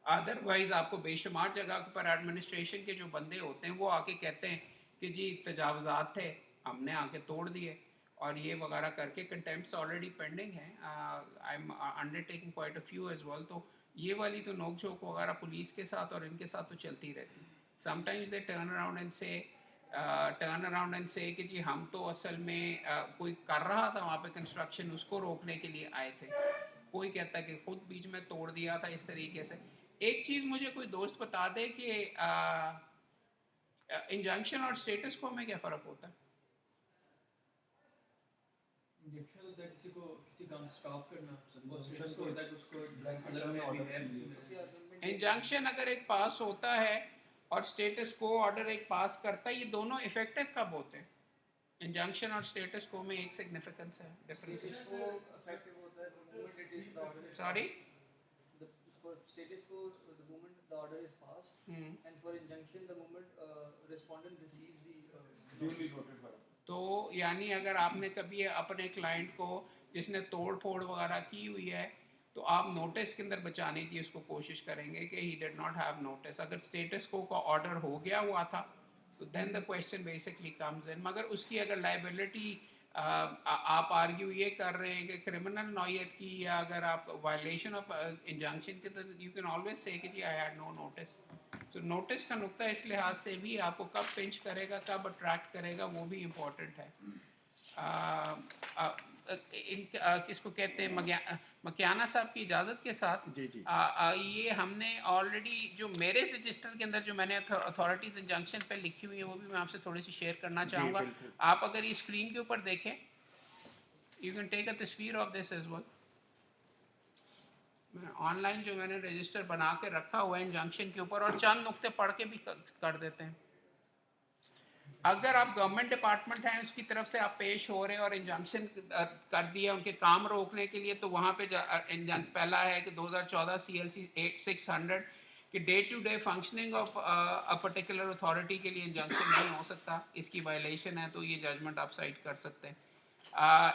अदरवाइज़ आपको बेशुमार जगह पर एडमिनिस्ट्रेशन के जो बंदे होते हैं वो आके कहते हैं कि जी तजावज़ात थे, हमने आके तोड़ दिए, और ये वगैरह करके कंटेम्प्ट्स ऑलरेडी पेंडिंग हैं। I am undertaking quite a few as well. तो ये वाली तो नोक झोंक वगैरह पुलिस के साथ और इनके साथ तो चलती रहती। Sometimes they turn around and से कि जी हम तो असल में कोई कर रहा था वहाँ पे कंस्ट्रक्शन, उसको रोकने के लिए आए थे। कोई कहता है कि खुद बीच में तोड़ दिया था इस तरीके से। एक चीज़ मुझे कोई दोस्त बता दे कि इंजंक्शन और स्टेटस को में क्या फ़र्क होता है? इंजेक्शन होता है किसी काम से स्टॉप करना, और स्टेटस को होता है कि उसको अलग में भी है। इंजंक्शन अगर एक पास होता है और स्टेटस को ऑर्डर एक पास करता है, ये दोनों इफेक्टिव कब होते हैं? इंजंक्शन और स्टेटस को में एक सिग्निफिकेंस है, डिफरेंस स्टेटस को इफेक्टिव होता है the moment it is the order. Sorry, for status को the moment the order is passed, and for injunction the moment respondent receives the duly noted by। तो यानी अगर आपने कभी अपने क्लाइंट को जिसने तोड़ फोड़ वगैरह की हुई है, तो आप नोटिस के अंदर बचाने की उसको कोशिश करेंगे कि he did not have notice. अगर स्टेटस को का ऑर्डर हो गया हुआ था तो then the question basically comes in. मगर उसकी अगर लाइबिलिटी आप आर्ग्यू ये कर रहे हैं कि क्रिमिनल नौयत की, या अगर आप वायलेशन ऑफ इंजंक्शन के, तो यू कैन ऑलवेज से कि जी आई हैड नो नोटिस। तो नोटिस का नुक्ता इस लिहाज से भी आपको कब पिंच करेगा, कब अट्रैक्ट करेगा, वो भी इम्पोर्टेंट है। किसको कहते हैं, मकियाना साहब की इजाज़त के साथ जी जी। ये हमने ऑलरेडी जो मेरे रजिस्टर के अंदर जो मैंने अथॉरिटीज़ इंजंक्शन पे लिखी हुई है वो भी मैं आपसे थोड़ी सी शेयर करना चाहूँगा। बिल्कुल। आप अगर ये स्क्रीन के ऊपर देखें, यू कैन टेक अ तस्वीर ऑफ दिस एज वेल। मैं ऑनलाइन जो मैंने रजिस्टर बना के रखा हुआ है इंजंक्शन के ऊपर, और चंद नुक्ते पढ़ के भी कर देते हैं। अगर आप गवर्नमेंट डिपार्टमेंट हैं उसकी तरफ से आप पेश हो रहे हैं और इंजंक्शन कर दिया उनके काम रोकने के लिए, तो वहाँ पे पहला है कि 2014 CLC 8600 कि day to day functioning of a particular authority के लिए इंजंक्शन नहीं हो सकता, इसकी वायलेशन है, तो ये जजमेंट आप साइट कर सकते हैं।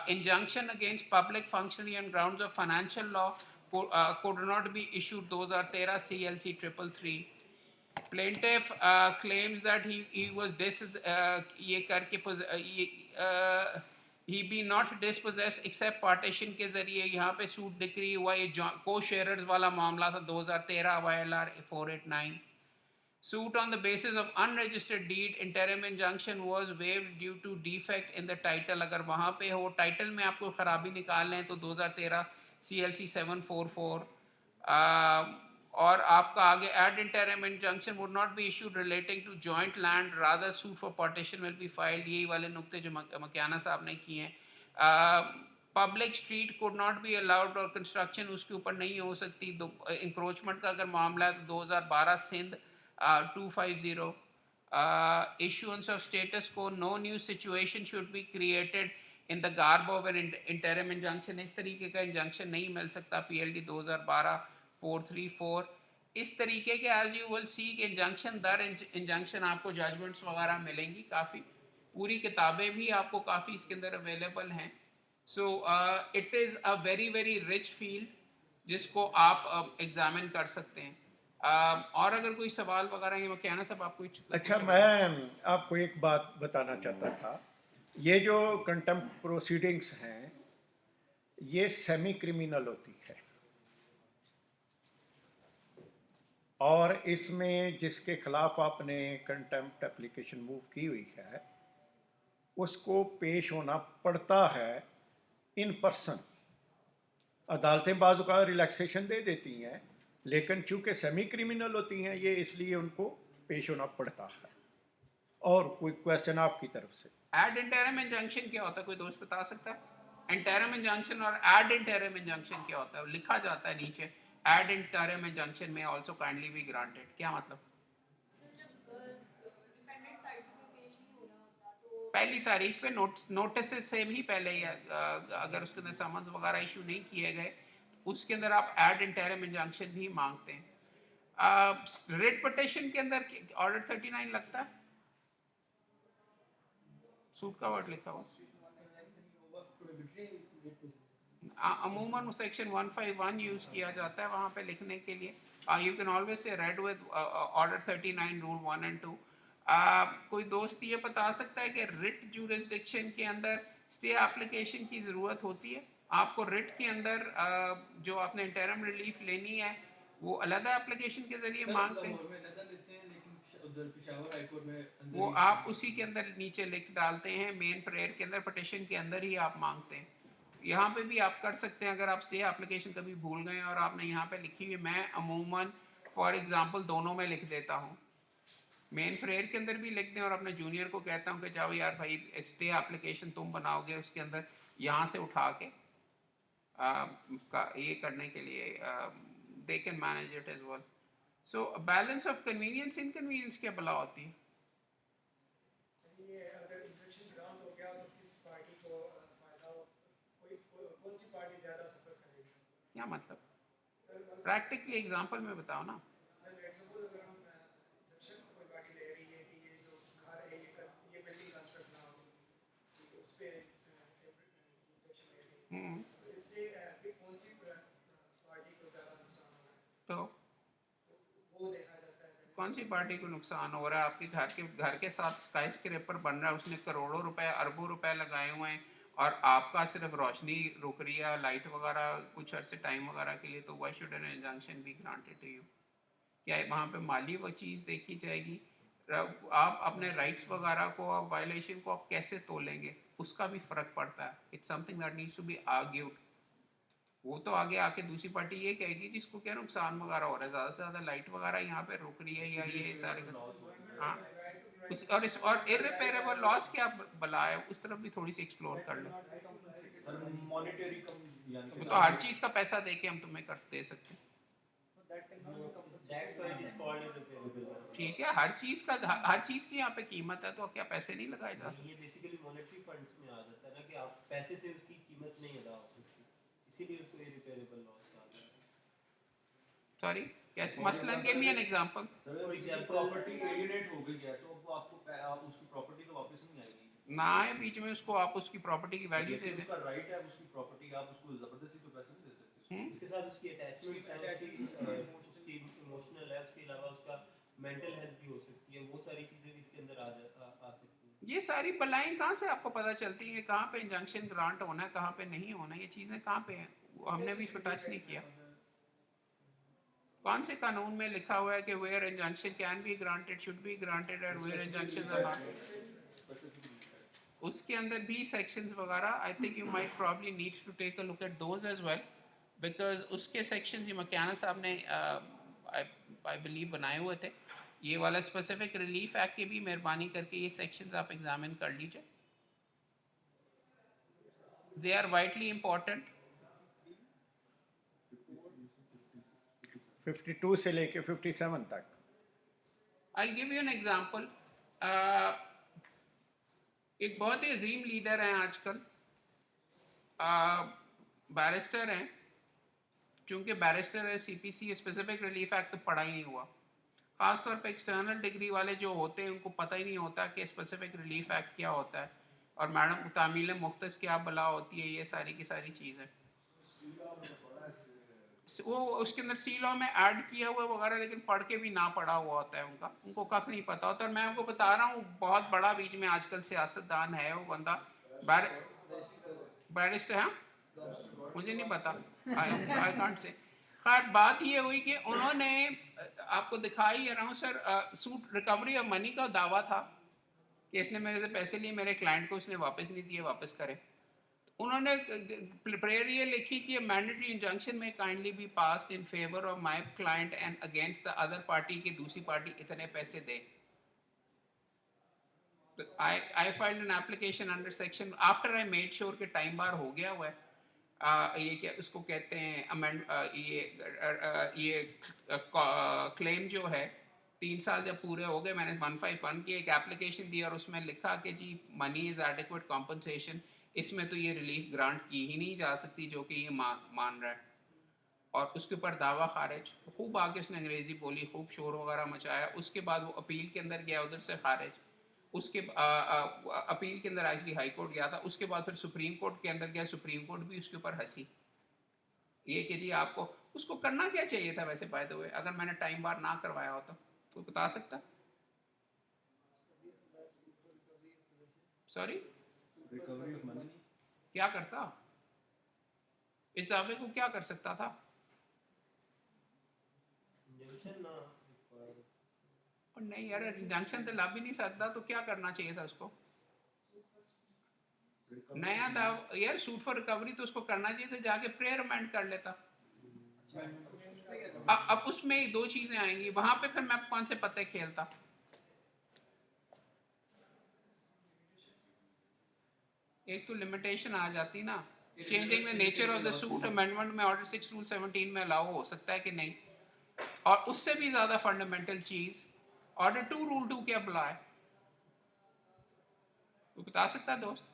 Injunction against public functionary on grounds of financial law could not be issued 2013 CLC 333। Plaintiff claims that he was ये करके he be not dispossessed except partition के जरिए। यहाँ पे सूट डिक्री हुआ, ये को शेयरर्स वाला मामला था 2013 YLR 489। Suit on the basis of unregistered deed, interim injunction was waived due to defect in the title. अगर वहाँ पे हो टाइटल में आपको खराबी निकालना है तो 2013 CLC 744 और आपका आगे ad interim injunction would not be issued relating to joint land, rather suit for partition will be filed. यही वाले नुक्ते जो मकियाना साहब ने किए हैं. Public street could not be allowed और कंस्ट्रक्शन उसके ऊपर नहीं हो सकती. इंक्रोचमेंट का अगर मामला है तो 2012 Sindh 250 issuance of status quo, no new situation should be created in the garb of an interim injunction. इस तरीके का इंजंक्शन नहीं मिल सकता. PLD 2012 434. इस तरीके के एज यू विल सी कि इंजंक्शन दर इंजंक्शन आपको जजमेंट्स वगैरह मिलेंगी काफ़ी. पूरी किताबें भी आपको काफ़ी इसके अंदर अवेलेबल हैं. So it is a very very rich field जिसको आप एग्जामिन कर सकते हैं. और अगर कोई सवाल वगैरह है क्या ना सब आपको अच्छा, मैं आपको एक बात बताना चाहता था. ये जो कंटेम्प्ट प्रोसीडिंग्स हैं ये सेमी क्रिमिनल होती है और इसमें जिसके खिलाफ आपने कंटेम्प्ट एप्लीकेशन मूव की हुई है उसको पेश होना पड़ता है इन पर्सन. अदालतें बाज़ औक़ात रिलैक्सेशन दे देती हैं लेकिन चूँकि सेमी क्रिमिनल होती हैं ये इसलिए उनको पेश होना पड़ता है. और कोई क्वेश्चन आपकी तरफ से? एड इंटरम इंजंक्शन क्या होता है, कोई दोस्त बता सकता है? इंटरम इंजंक्शन और एड इंटरम इंजंक्शन क्या होता है? लिखा जाता है नीचे एड इंटरम इंजंक्शन में ऑल्सो काइंडली बी ग्रांटेड. क्या मतलब? पहली तारीख पे नोटिस से भी पहले अगर उसके अंदर समन्स वगैरह इशू नहीं किए गए उसके अंदर आप एड इंटरम इंजंक्शन भी मांगते हैं. रिट पिटीशन के अंदर ऑर्डर 39 लगता है. सूट का वर्ड लिखा हुआ अमूमन सेक्शन 151 यूज किया जाता है वहाँ पे लिखने के लिए. You can always say read with order 39 rule 1 and 2. कोई दोस्त ये बता सकता है कि रिट जुरिस्डिक्शन के अंदर स्टे एप्लीकेशन की ज़रूरत होती है? आपको रिट के अंदर जो आपने इंटरम रिलीफ लेनी है वो अलग एप्लीकेशन के ज़रिए मांगते हैं. वो आप उसी के अंदर नीचे लिख डालते हैं मेन प्रेयर के अंदर पिटीशन के अंदर ही आप मांगते हैं. यहाँ पे भी आप कर सकते हैं अगर आप स्टे एप्लीकेशन कभी भूल गए और आपने यहाँ पे लिखी हुई. मैं अमूमन फॉर एग्जांपल दोनों में लिख देता हूँ. मेन प्रेयर के अंदर भी लिख दें और अपने जूनियर को कहता हूँ कि जाओ यार भाई स्टे एप्लीकेशन तुम बनाओगे उसके अंदर यहाँ से उठा के ये करने के लिए they can manage it as well. So balance of convenience inconvenience क्या भला होती है? ये अगर इंजंक्शन ग्रांट हो गया तो किस पार्टी को फायदा हो, कौन सी पार्टी ज़्यादा सफर करेगी? क्या मतलब प्रैक्टिकली एग्जांपल में बताओ ना. सर लेट्स सपोज अगर हम इंजंक्शन कोई पार्टी ले रही है कि ये जो घर है ये बिल्डिंग कंस्ट्रक्ट ना हो उस पे इंजंक्शन ले रही है तो इससे कौन सी पार्टी को ज़्यादा नुकसान हो रहा है तो वो देखा जाता है. कौन सी पार्टी को नुकसान हो रहा है? आपके घर के साथ स्काई स्क्रैपर बन रहा है उसने करोड़ों रुपए अरबों रुपए लगाए हुए हैं और आपका सिर्फ रोशनी रुक रही है लाइट वगैरह कुछ अरसे टाइम वगैरह के लिए. तो why should an injunction be granted to you? क्या वहाँ पे माली वो चीज़ देखी जाएगी? आप अपने राइट्स वगैरह को आप वायलेशन को आप कैसे तोलेंगे उसका भी फ़र्क पड़ता है. It's something that needs to be argued. वो तो आगे आके दूसरी पार्टी ये कहेगी जिसको क्या नुकसान वगैरह हो रहा है, ज़्यादा से ज़्यादा लाइट वगैरह यहाँ पे रुक रही है या ये सारे हाँ और इररिपेयरेबल लॉस क्या भला है उस तरफ भी थोड़ी सी एक्सप्लोर कर लो. सर मॉनेटरी कम यानी वो तो हर चीज़ का पैसा दे के हम तुम्हें कर दे सकते हैं. That's why it is called irreparable. ठीक है हर चीज़ की यहाँ पे कीमत है तो क्या पैसे नहीं लगाए जा सकते? ये बेसिकली मॉनेटरी फंड्स में आ जाता है ना कि आप पैसे से उसकी कीमत नहीं अदा हो सकती इसीलिए उसको इररिपेयरेबल लॉस कहा जाता है. सॉरी कैसे? मसलन give me an example. For example property एलिनेट हो गई है तो वो आपको आप उसकी प्रॉपर्टी तो वापस नहीं आएगी ना है बीच में उसको आप उसकी प्रॉपर्टी की वैल्यू दे दें. उसका राइट है उसकी प्रॉपर्टी आप उसको जबरदस्ती तो पैसे नहीं दे सकते. उसके साथ उसकी अटैचमेंट है उसकी इमोशनल है उसके अलावा उसका मेंटल हेल्थ भी हो सकती है. वो सारी चीजें भी इसके अंदर आ सकती हैं. ये सारी बलाएं कहाँ से आपको पता चलती हैं? कहाँ पे इंजंक्शन ग्रांट होना है कहाँ पे नहीं होना? ये चीज़ें कहाँ पे हैं? हमने भी इसको टच नहीं किया. कौन से कानून में लिखा हुआ है कि where injunction can be granted, should be granted और वेयर इंजंक्शन आर नॉट? उसके अंदर भी सेक्शंस वगैरह, I think you might probably need to take a look at those as well, because उसके सेक्शंस मकैना साहब ने आई बिलीव बनाए हुए थे। ये वाला स्पेसिफिक रिलीफ एक्ट के भी मेहरबानी करके ये सेक्शंस आप एग्जामिन कर लीजिए, दे आर वाइटली इम्पॉर्टेंट। 52 से लेके 57 तक। I'll give you an example. एक बहुत ही अजीम लीडर हैं आजकल, बैरिस्टर हैं, चूंकि बैरिस्टर है CPC स्पेसिफिक रिलीफ एक्ट तो पढ़ा ही नहीं हुआ। ख़ासतौर पे एक्सटर्नल डिग्री वाले जो होते हैं उनको पता ही नहीं होता कि स्पेसिफिक रिलीफ एक्ट क्या होता है और मैडम तामील मुख्तस क्या बला होती है, ये सारी की सारी चीज़ें वो उसके अंदर सी लॉ में ऐड किया हुआ वगैरह, लेकिन पढ़ के भी ना पढ़ा हुआ होता है उनको कख नहीं पता होता। और मैं आपको बता रहा हूँ बहुत बड़ा बीच में आजकल सियासतदान है वो बंदा, बैरिस्टर है, मुझे नहीं पता, आई कांट से। खैर बात ये हुई कि उन्होंने आपको दिखाई रहा हूँ sir, suit recovery of money का दावा था कि इसने मेरे से पैसे लिए, मेरे क्लाइंट को उसने वापस नहीं दिए, वापस करे। उन्होंने प्रेयर ये लिखी कि मैंडेटरी इंजंक्शन में kindly be passed in favour of my client and against the other party, की दूसरी पार्टी इतने पैसे दे। I filed an application under section after I made sure कि टाइम बार हो गया हुआ है। ये क्या उसको कहते हैं अमेंड, ये क्लेम जो है 3 साल जब पूरे हो गए, मैंने 151 की एक एप्लीकेशन दी और उसमें लिखा कि जी मनी इज़ एडिक्वेट कॉम्पनसेशन, इसमें तो ये रिलीफ ग्रांट की ही नहीं जा सकती जो कि ये मान रहा है। और उसके ऊपर दावा खारिज, खूब आगे उसने अंग्रेज़ी बोली, खूब शोर वगैरह मचाया। उसके बाद वो अपील के अंदर गया, उधर से खारिज, उसके अपील के अंदर एक्चुअली हाई कोर्ट गया था, उसके बाद फिर सुप्रीम कोर्ट के अंदर गया, सुप्रीम कोर्ट भी उसके ऊपर हंसी, ये कि जी आपको उसको करना क्या चाहिए था वैसे बाय द वे, अगर मैंने टाइम बार ना करवाया होता, कोई बता सकता? सॉरी, रिकवरी ऑफ मनी क्या करता? इस दावे को क्या कर सकता था? और नहीं यार, इंजंक्शन तो ला भी नहीं सकता, तो क्या करना चाहिए था उसको? नया दावा यार, सूट फॉर रिकवरी तो उसको करना चाहिए था, जाके प्रेयर अमेंड कर लेता। अब उसमें 2 चीजें आएंगी, वहां पे फिर मैं कौन से पत्ते खेलता? एक तो लिमिटेशन आ जाती ना, changing the nature of the suit amendment में ऑर्डर 6 रूल 17 में अलाउ हो सकता है कि नहीं। और उससे भी ज्यादा फंडामेंटल चीज ऑर्डर 2 रूल 2 क्या बुला है, तो बता सकता है दोस्त?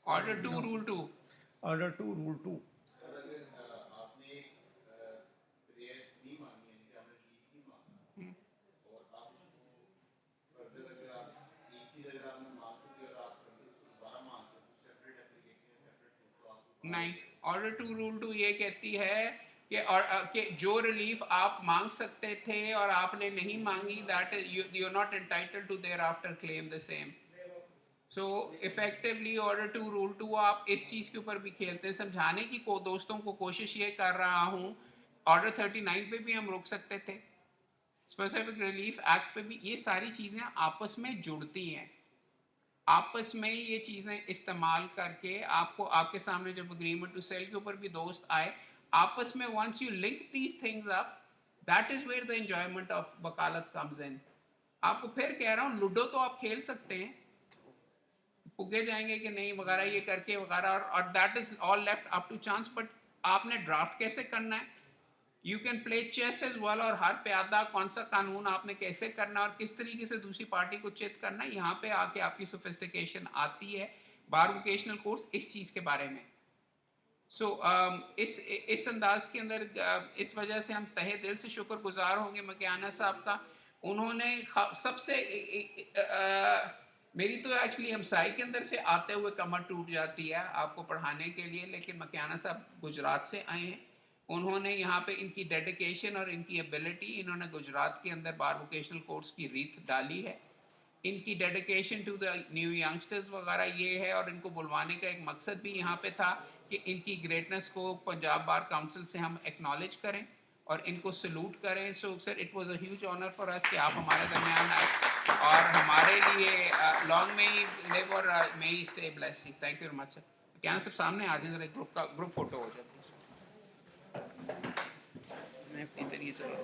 Order 2 rule 2, order 2 rule 2। नहीं, ऑर्डर 2 रूल 2 ये कहती है कि जो रिलीफ आप मांग सकते थे और आपने नहीं मांगी, that you are not entitled to thereafter claim the same. So effectively order 2 rule 2 आप इस चीज़ के ऊपर भी खेलते हैं। समझाने की दोस्तों को कोशिश ये कर रहा हूँ, ऑर्डर 39 पे भी हम रुक सकते थे, स्पेसिफिक रिलीफ एक्ट पे भी। ये सारी चीज़ें आपस में जुड़ती हैं, आपस में ये चीज़ें इस्तेमाल करके आपको आपके सामने जब अग्रीमेंट टू सेल के ऊपर भी दोस्त आए, आपस में once you link these things up, that is where the enjoyment of वकालत कम्स इन। आपको फिर कह रहा हूँ, लूडो तो आप खेल सकते हैं, पुगे जाएंगे कि नहीं वगैरह ये करके वगैरह, और that is all left up to chance. But आपने ड्राफ्ट कैसे करना है, you can play chess as well, और हर प्यादा कौन सा कानून आपने कैसे करना और किस तरीके से दूसरी पार्टी को चित करना है, यहाँ पे आके आपकी सोफिस्टिकेशन आती है बार वोकेशनल कोर्स इस चीज़ के बारे में। सो इस अंदाज के अंदर इस वजह से हम तहे दिल से शुक्रगुजार होंगे मकियाना साहब का। उन्होंने सबसे मेरी तो एक्चुअली हमसाई के अंदर से आते हुए कमर टूट जाती है आपको पढ़ाने के लिए, लेकिन मकियाना साहब गुजरात से आए हैं, उन्होंने यहाँ पे इनकी डेडिकेशन और इनकी एबिलिटी, इन्होंने गुजरात के अंदर बार वोकेशनल कोर्स की रीत डाली है। इनकी dedication to the new youngsters वगैरह ये है, और इनको बुलवाने का एक मकसद भी यहाँ पे था कि इनकी ग्रेटनेस को पंजाब बार काउंसिल से हम एक्नॉलेज करें और इनको सल्यूट करें। So sir it was a huge honour for us कि आप हमारे दरमियान आए और हमारे लिए लॉन्ग में ही लिव और may he stay blessed. Thank you very much sir. क्या सब सामने आ जाए जरा ग्रुप फोटो हो जाए प्लीज। मैं अपनी तरीके चलो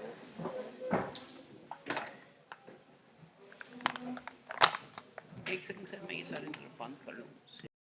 एक सेकंड सर मैं ये सारे बंद कर लूँ।